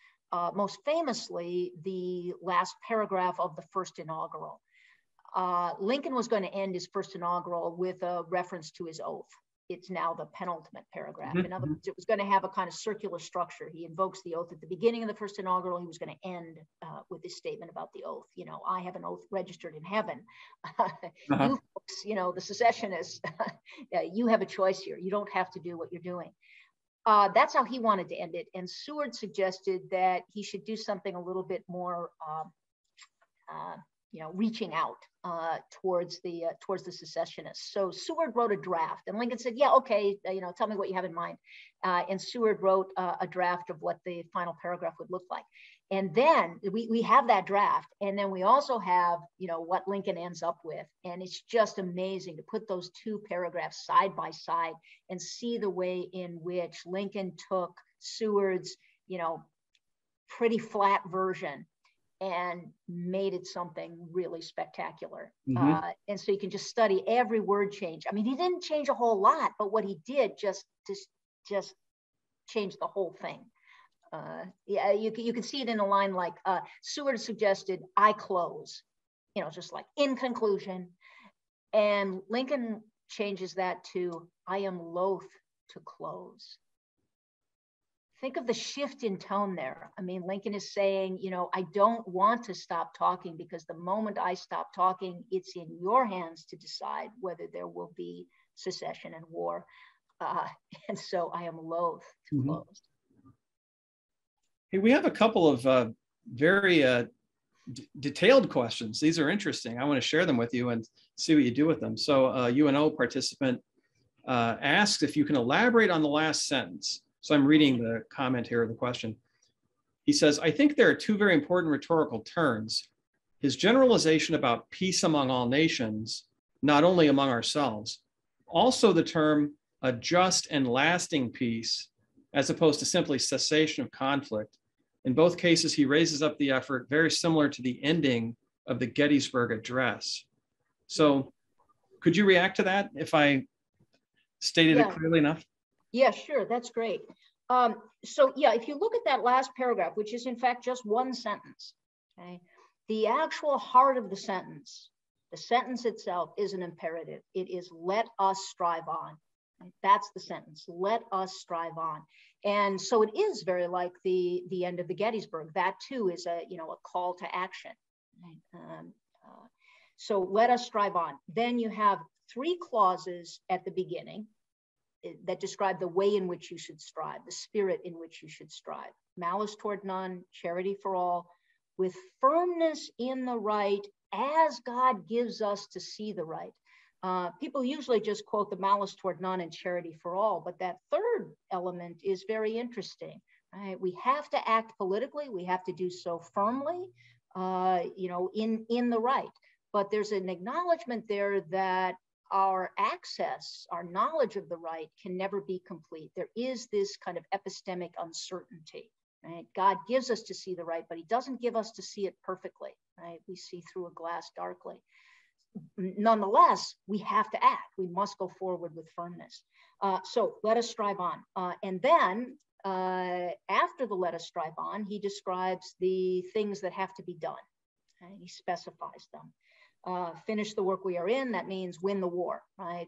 Most famously, the last paragraph of the first inaugural. Lincoln was going to end his first inaugural with a reference to his oath. It's now the penultimate paragraph. In other words, it was going to have a kind of circular structure. He invokes the oath at the beginning of the first inaugural. He was going to end with this statement about the oath. You know, I have an oath registered in heaven. You folks, you know, the secessionists, you have a choice here. You don't have to do what you're doing. That's how he wanted to end it. And Seward suggested that he should do something a little bit more, you know, reaching out towards the secessionists. So Seward wrote a draft, and Lincoln said, "Yeah, okay, you know, tell me what you have in mind." And Seward wrote a draft of what the final paragraph would look like. And then we have that draft, and then we also have, you know, what Lincoln ends up with. And it's just amazing to put those two paragraphs side by side and see the way in which Lincoln took Seward's, you know, pretty flat version and made it something really spectacular. And so you can just study every word change. I mean, he didn't change a whole lot, but what he did just changed the whole thing. Yeah, you can see it in a line like Seward suggested, "I close," you know, just like in conclusion. And Lincoln changes that to, "I am loath to close." Think of the shift in tone there. I mean, Lincoln is saying, you know, I don't want to stop talking, because the moment I stop talking, it's in your hands to decide whether there will be secession and war. And so I am loath to close. Hey, we have a couple of very detailed questions. These are interesting. I want to share them with you and see what you do with them. So a UNO participant asks if you can elaborate on the last sentence. So I'm reading the comment here of the question. He says, "I think there are two very important rhetorical turns. His generalization about peace among all nations, not only among ourselves, also the term a just and lasting peace, as opposed to simply cessation of conflict. In both cases, he raises up the effort very similar to the ending of the Gettysburg Address." So could you react to that if I stated it clearly enough? Yeah, sure. That's great. So yeah, if you look at that last paragraph, which is in fact just one sentence, okay, the actual heart of the sentence itself is an imperative. It is, let us strive on. Right? That's the sentence. Let us strive on. And so it is very like the end of the Gettysburg. That too is a call to action. Right? So let us strive on. Then you have three clauses at the beginning that describe the way in which you should strive, the spirit in which you should strive. Malice toward none, charity for all, with firmness in the right, as God gives us to see the right. People usually just quote the malice toward none and charity for all, but that third element is very interesting. Right? We have to act politically. We have to do so firmly, in the right. But there's an acknowledgement there that our access, our knowledge of the right can never be complete. There is this kind of epistemic uncertainty. Right? God gives us to see the right, but he doesn't give us to see it perfectly. Right? We see through a glass darkly. Nonetheless, we have to act. We must go forward with firmness. So let us strive on. And then after the let us strive on, he describes the things that have to be done. Right? He specifies them. Finish the work we are in. That means win the war. Right?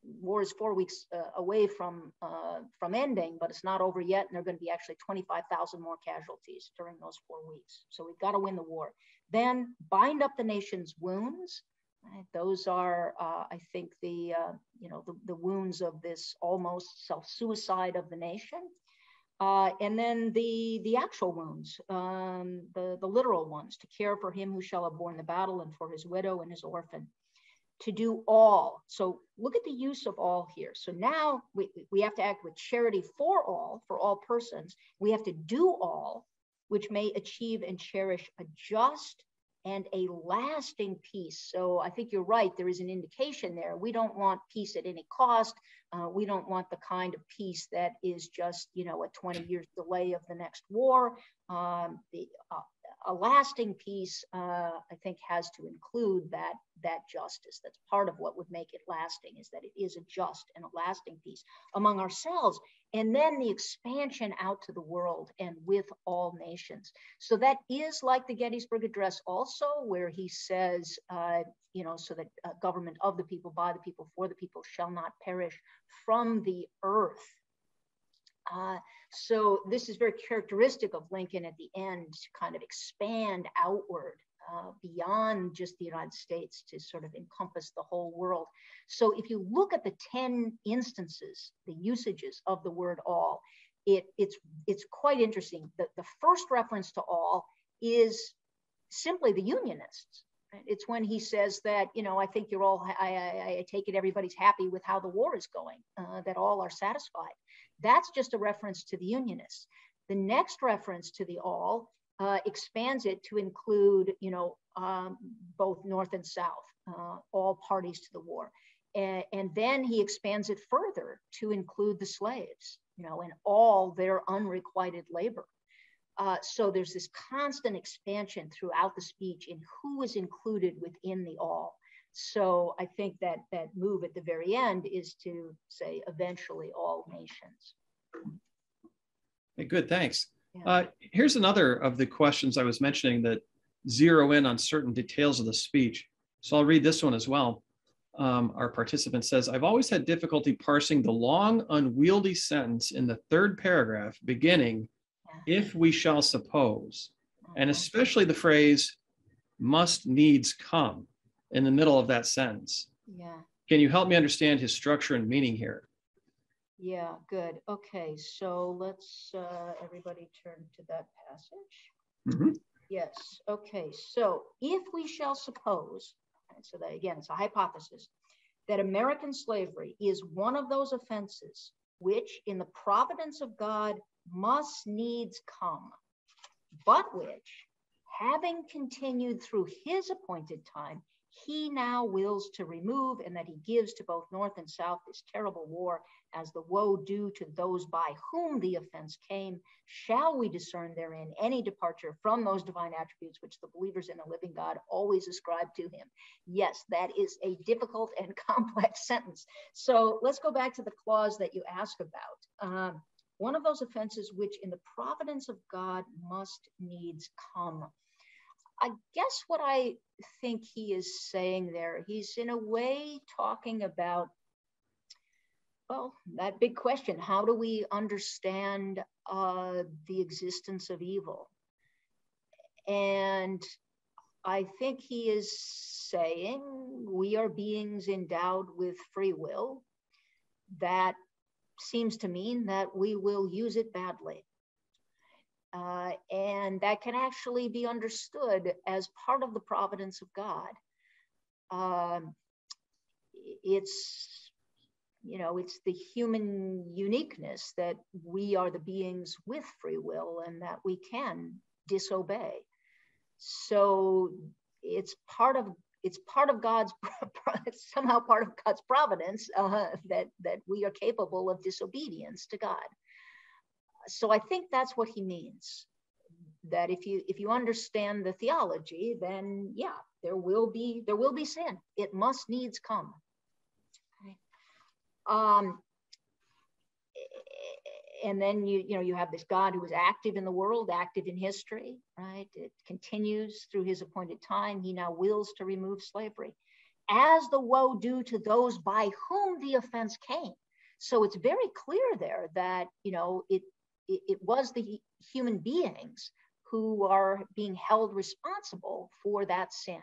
War is 4 weeks away from ending, but it's not over yet. And there are going to be actually 25,000 more casualties during those 4 weeks. So we've got to win the war. Then bind up the nation's wounds. Right? Those are, I think, the wounds of this almost self-suicide of the nation. And then the actual wounds, the literal ones, to care for him who shall have borne the battle and for his widow and his orphan. To do all. So look at the use of all here. So now we have to act with charity for all persons. We have to do all, which may achieve and cherish a just and a lasting peace. So I think you're right. There is an indication there. We don't want peace at any cost. We don't want the kind of peace that is just, a 20 years delay of the next war. A lasting peace, I think, has to include that justice. That's part of what would make it lasting, is that it is a just and a lasting peace among ourselves, and then the expansion out to the world and with all nations. So that is like the Gettysburg Address also, where he says, so that government of the people, by the people, for the people shall not perish from the earth. So this is very characteristic of Lincoln at the end, to kind of expand outward beyond just the United States to sort of encompass the whole world. So if you look at the 10 instances, the usages of the word all, it's quite interesting. The first reference to all is simply the Unionists. It's when he says that, I think you're all, I take it everybody's happy with how the war is going, that all are satisfied. That's just a reference to the Unionists. The next reference to the all expands it to include, both North and South, all parties to the war. And then he expands it further to include the slaves, and all their unrequited labor. So there's this constant expansion throughout the speech in who is included within the all. So I think that move at the very end is to say eventually all nations. Okay, good, thanks. Yeah. Here's another of the questions I was mentioning that zero in on certain details of the speech. So I'll read this one as well. Our participant says, I've always had difficulty parsing the long, unwieldy sentence in the third paragraph beginning, if we shall suppose, and especially the phrase must needs come in the middle of that sentence. Yeah. Can you help me understand his structure and meaning here? Yeah, good. Okay, so let's everybody turn to that passage. Mm-hmm. Yes, okay, so if we shall suppose, so that again, it's a hypothesis, that American slavery is one of those offenses which in the providence of God must needs come, but which, having continued through his appointed time, he now wills to remove, and that he gives to both North and South this terrible war as the woe due to those by whom the offense came, shall we discern therein any departure from those divine attributes which the believers in a living God always ascribe to him? Yes, that is a difficult and complex sentence. So let's go back to the clause that you asked about. One of those offenses which in the providence of God must needs come. I guess what I think he is saying there, he's in a way talking about, well, that big question, how do we understand the existence of evil? And I think he is saying we are beings endowed with free will. That seems to mean that we will use it badly. And that can actually be understood as part of the providence of God. It's the human uniqueness that we are the beings with free will and that we can disobey. So it's part of God's, it's somehow part of God's providence that we are capable of disobedience to God. So I think that's what he means. That if you understand the theology, then yeah, there will be sin. It must needs come. And then you have this God who is active in the world, active in history, right? It continues through his appointed time. He now wills to remove slavery as the woe due to those by whom the offense came. So it's very clear there that it was the human beings who are being held responsible for that sin,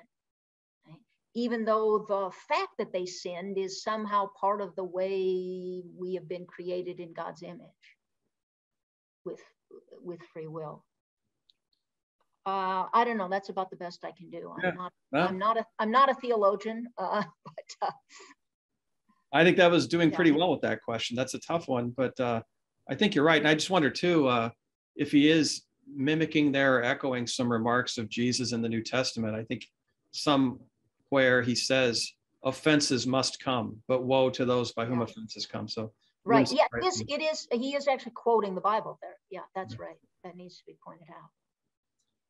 right? Even though the fact that they sinned is somehow part of the way we have been created in God's image with free will. I don't know. That's about the best I can do. I'm not a theologian, but I think that was doing pretty well with that question. That's a tough one, but I think you're right. And I just wonder too, if he is mimicking there or echoing some remarks of Jesus in the New Testament. I think somewhere he says offenses must come, but woe to those by whom offenses come. So right. Yeah, it is. He is actually quoting the Bible there. Yeah, that's right. that needs to be pointed out.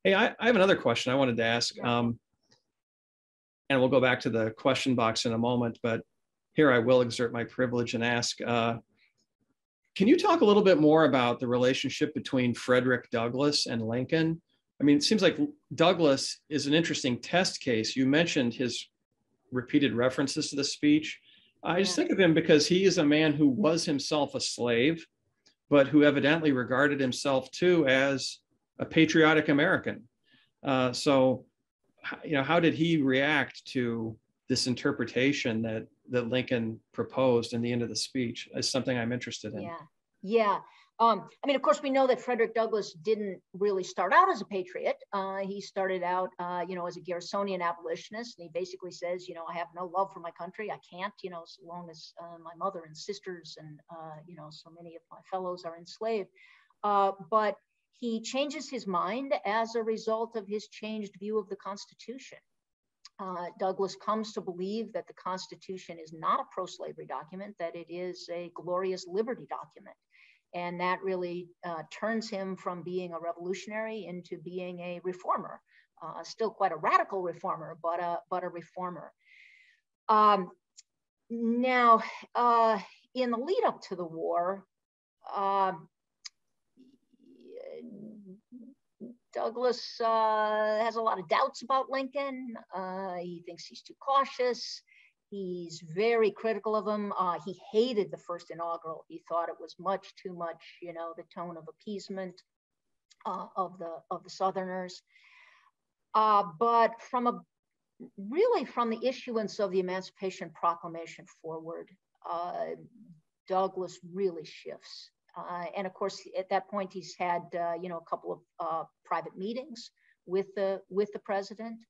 Hey, I have another question I wanted to ask, Yeah. and we'll go back to the question box in a moment, but here I will exert my privilege and ask, can you talk a little bit more about the relationship between Frederick Douglass and Lincoln? I mean, it seems like Douglass is an interesting test case. You mentioned his repeated references to the speech. I just think of him because he is a man who was himself a slave, but who evidently regarded himself too as a patriotic American. So, how did he react to this interpretation that Lincoln proposed in the end of the speech? Is something I'm interested in. Yeah. I mean, of course, we know that Frederick Douglass didn't really start out as a patriot. He started out, as a Garrisonian abolitionist. And he basically says, I have no love for my country. I can't, so long as my mother and sisters and, so many of my fellows are enslaved. But he changes his mind as a result of his changed view of the Constitution. Douglass comes to believe that the Constitution is not a pro-slavery document, that it is a glorious liberty document. And that really turns him from being a revolutionary into being a reformer, still quite a radical reformer, but a reformer. Now, in the lead up to the war, Douglass has a lot of doubts about Lincoln. He thinks he's too cautious. He's very critical of him. He hated the first inaugural. He thought it was much too much, the tone of appeasement of the Southerners. But from the issuance of the Emancipation Proclamation forward, Douglass really shifts. And of course, at that point, he's had a couple of private meetings with the president.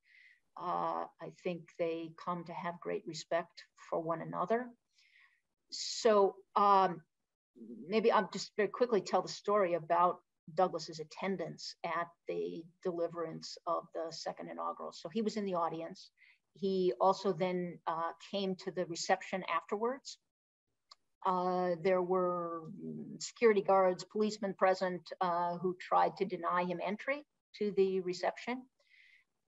I think they come to have great respect for one another. So maybe I'll just very quickly tell the story about Douglass's attendance at the deliverance of the second inaugural. So he was in the audience. He also then came to the reception afterwards. There were security guards, policemen present who tried to deny him entry to the reception,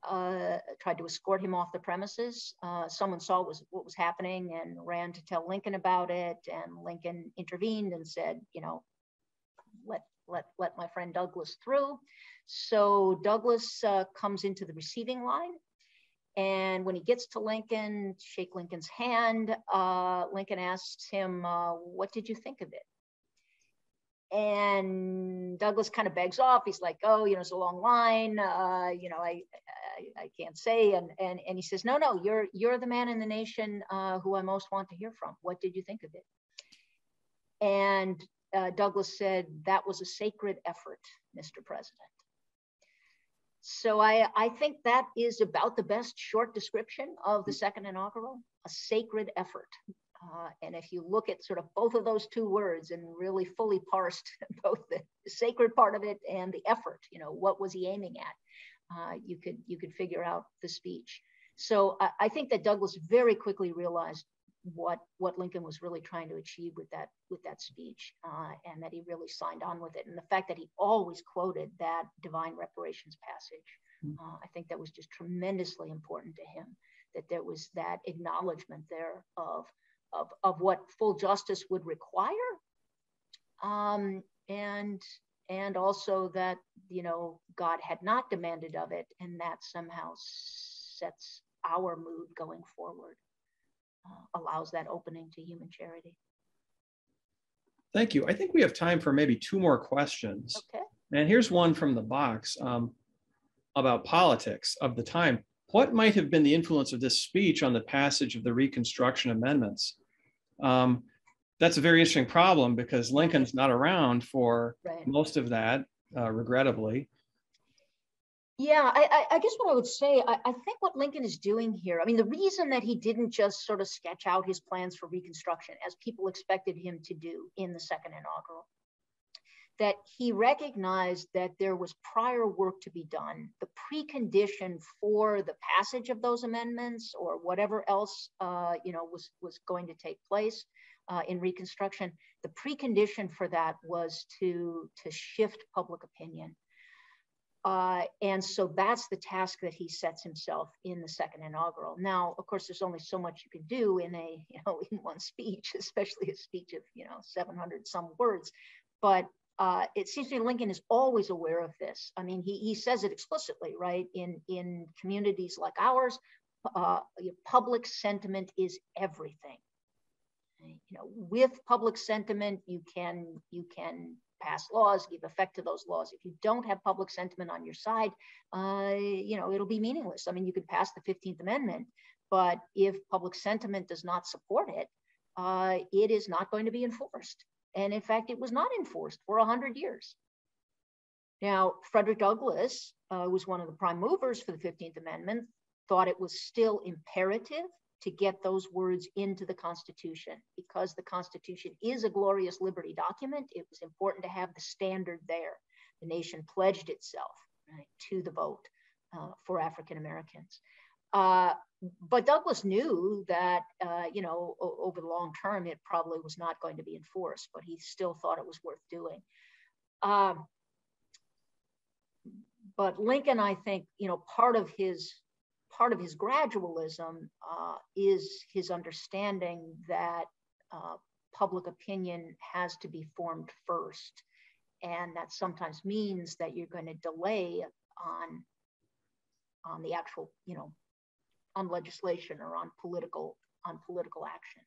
tried to escort him off the premises. Someone saw what was happening and ran to tell Lincoln about it. And Lincoln intervened and said, let my friend Douglass through. So Douglass comes into the receiving line. And when he gets to Lincoln, shake Lincoln's hand, Lincoln asks him, what did you think of it? And Douglass kind of begs off. He's like, it's a long line. I can't say. And he says, no, you're the man in the nation who I most want to hear from. What did you think of it? And Douglass said, that was a sacred effort, Mr. President. So I think that is about the best short description of the second inaugural, a sacred effort. And if you look at sort of both of those two words and really fully parsed both the sacred part of it and the effort, what was he aiming at? You could figure out the speech. So I think that Douglass very quickly realized what Lincoln was really trying to achieve with that speech, and that he really signed on with it. And the fact that he always quoted that divine reparations passage, I think that was just tremendously important to him, that there was that acknowledgement there of what full justice would require, and also that God had not demanded of it, and that somehow sets our mood going forward. Allows that opening to human charity. Thank you. I think we have time for maybe two more questions. Okay. And here's one from the box about politics of the time. What might have been the influence of this speech on the passage of the Reconstruction Amendments? That's a very interesting problem because Lincoln's not around for most of that, regrettably. Yeah, I guess what I would say, I think what Lincoln is doing here, I mean, the reason that he didn't just sort of sketch out his plans for Reconstruction as people expected him to do in the second inaugural, that he recognized that there was prior work to be done. The precondition for the passage of those amendments or whatever else, was going to take place in Reconstruction, the precondition for that was to shift public opinion. And so that's the task that he sets himself in the second inaugural. Now, of course, there's only so much you can do in in one speech, especially a speech of 700 some words. But it seems to me Lincoln is always aware of this. I mean, he says it explicitly, right? In communities like ours, public sentiment is everything. With public sentiment, you can pass laws, give effect to those laws. If you don't have public sentiment on your side, it'll be meaningless. I mean, you could pass the 15th Amendment, but if public sentiment does not support it, it is not going to be enforced. And in fact, it was not enforced for 100 years. Now, Frederick Douglass was one of the prime movers for the 15th Amendment, thought it was still imperative to get those words into the Constitution because the Constitution is a glorious liberty document. It was important to have the standard there. The nation pledged itself, right, to the vote for African Americans. But Douglass knew that, over the long term, it probably was not going to be enforced, but he still thought it was worth doing. But Lincoln, I think, part of his gradualism is his understanding that public opinion has to be formed first. And that sometimes means that you're going to delay on the actual, on legislation or on political action.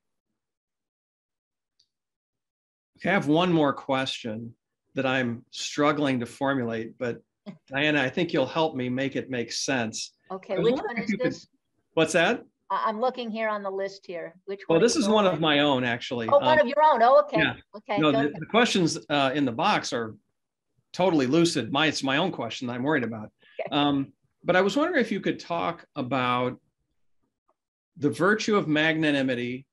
Okay, I have one more question that I'm struggling to formulate, but Diana, I think you'll help me make it make sense. Okay, which one is this? What's that? I'm looking here on the list here. Which one? Well, this is one of my own, actually. Oh, one of your own. Oh, okay. Yeah. Okay. No, the questions in the box are totally lucid. It's my own question that I'm worried about. Okay. But I was wondering if you could talk about the virtue of magnanimity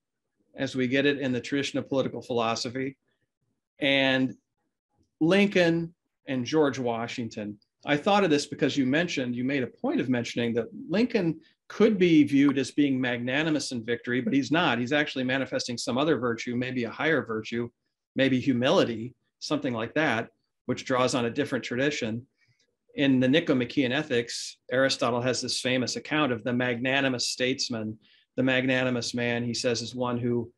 as we get it in the tradition of political philosophy, and Lincoln and George Washington. I thought of this because you made a point of mentioning that Lincoln could be viewed as being magnanimous in victory, but he's not. He's actually manifesting some other virtue, maybe a higher virtue, maybe humility, something like that, which draws on a different tradition. In the Nicomachean Ethics, Aristotle has this famous account of the magnanimous statesman. The magnanimous man, he says, is one who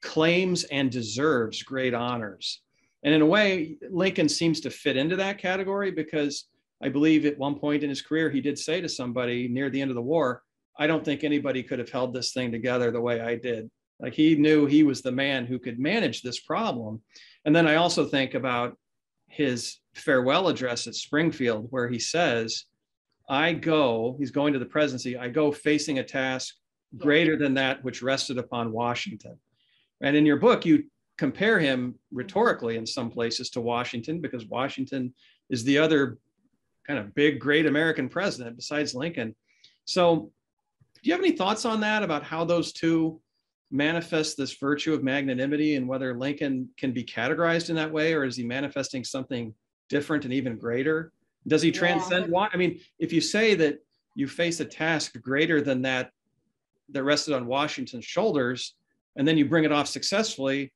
claims and deserves great honors. And in a way, Lincoln seems to fit into that category because I believe at one point in his career, he did say to somebody near the end of the war, I don't think anybody could have held this thing together the way I did. Like he knew he was the man who could manage this problem. And then I also think about his farewell address at Springfield, where he says, he's going to the presidency, I go facing a task greater than that which rested upon Washington. And in your book, you compare him rhetorically in some places to Washington, because Washington is the other kind of big, great American president besides Lincoln. So do you have any thoughts on that, about how those two manifest this virtue of magnanimity, and whether Lincoln can be categorized in that way, or is he manifesting something different and even greater? Does he transcend? I mean, if you say that you face a task greater than that rested on Washington's shoulders, and then you bring it off successfully,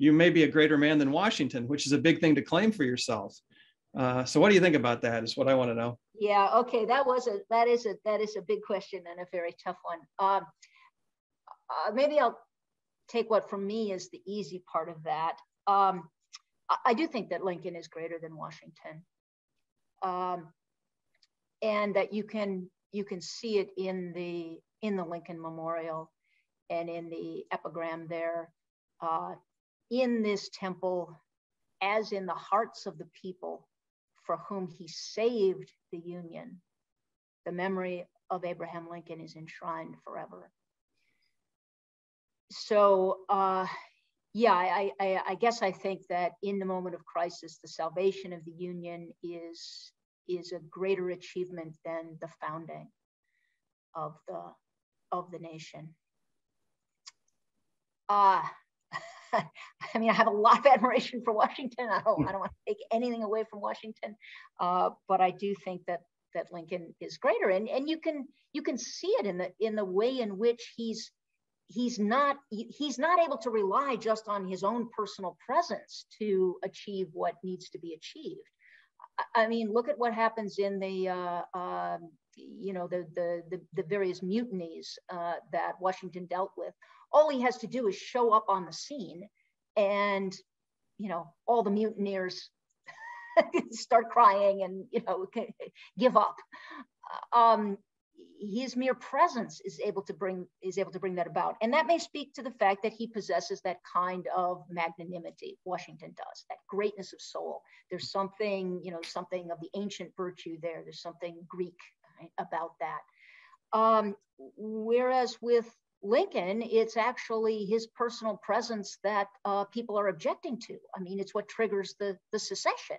you may be a greater man than Washington, which is a big thing to claim for yourself. So what do you think about that, is what I want to know. Yeah, okay, that is a big question and a very tough one. Maybe I'll take what from me is the easy part of that. I do think that Lincoln is greater than Washington. And that you can see it in the Lincoln Memorial and in the epigram there. In this temple, as in the hearts of the people for whom he saved the Union, the memory of Abraham Lincoln is enshrined forever. So, I guess I think that in the moment of crisis, the salvation of the Union is a greater achievement than the founding of the nation. I mean, I have a lot of admiration for Washington. I don't want to take anything away from Washington, but I do think that Lincoln is greater, and you can see it in the way in which he's he's not able to rely just on his own personal presence to achieve what needs to be achieved. I mean, look at what happens in the the various mutinies that Washington dealt with. All he has to do is show up on the scene, and all the mutineers start crying and give up. His mere presence is able to bring that about, and that may speak to the fact that he possesses that kind of magnanimity. Washington does, that greatness of soul. There's something, something of the ancient virtue there. There's something Greek, right, about that. Whereas with Lincoln, it's actually his personal presence that people are objecting to. I mean, it's what triggers the secession.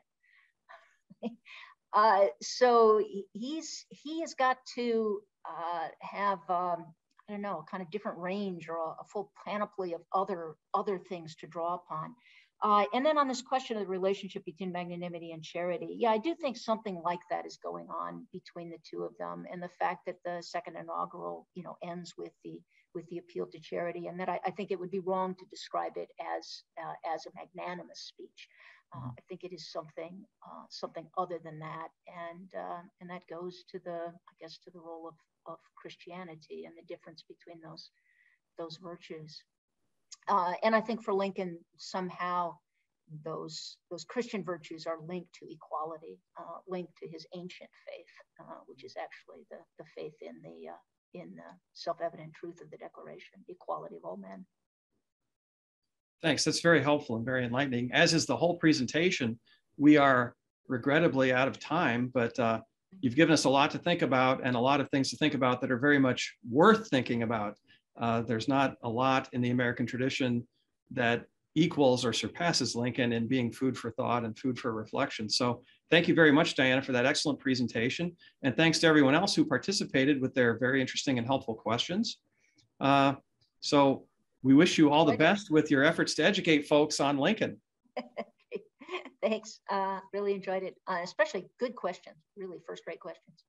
So he has got to have I don't know, kind of different range or a full panoply of other things to draw upon. And then on this question of the relationship between magnanimity and charity, yeah, I do think something like that is going on between the two of them, and the fact that the second inaugural, ends with the appeal to charity, and that I think it would be wrong to describe it as a magnanimous speech. I think it is something other than that, and that goes to the role of Christianity and the difference between those virtues. And I think for Lincoln, somehow those Christian virtues are linked to equality, linked to his ancient faith, which is actually the faith in the self-evident truth of the Declaration, the equality of all men. Thanks. That's very helpful and very enlightening, as is the whole presentation. We are regrettably out of time, but you've given us a lot to think about and a lot of things to think about that are very much worth thinking about. There's not a lot in the American tradition that equals or surpasses Lincoln in being food for thought and food for reflection. So thank you very much, Diana, for that excellent presentation. And thanks to everyone else who participated with their very interesting and helpful questions. So we wish you all the best with your efforts to educate folks on Lincoln. Thanks. Really enjoyed it, especially good questions, really first-rate questions.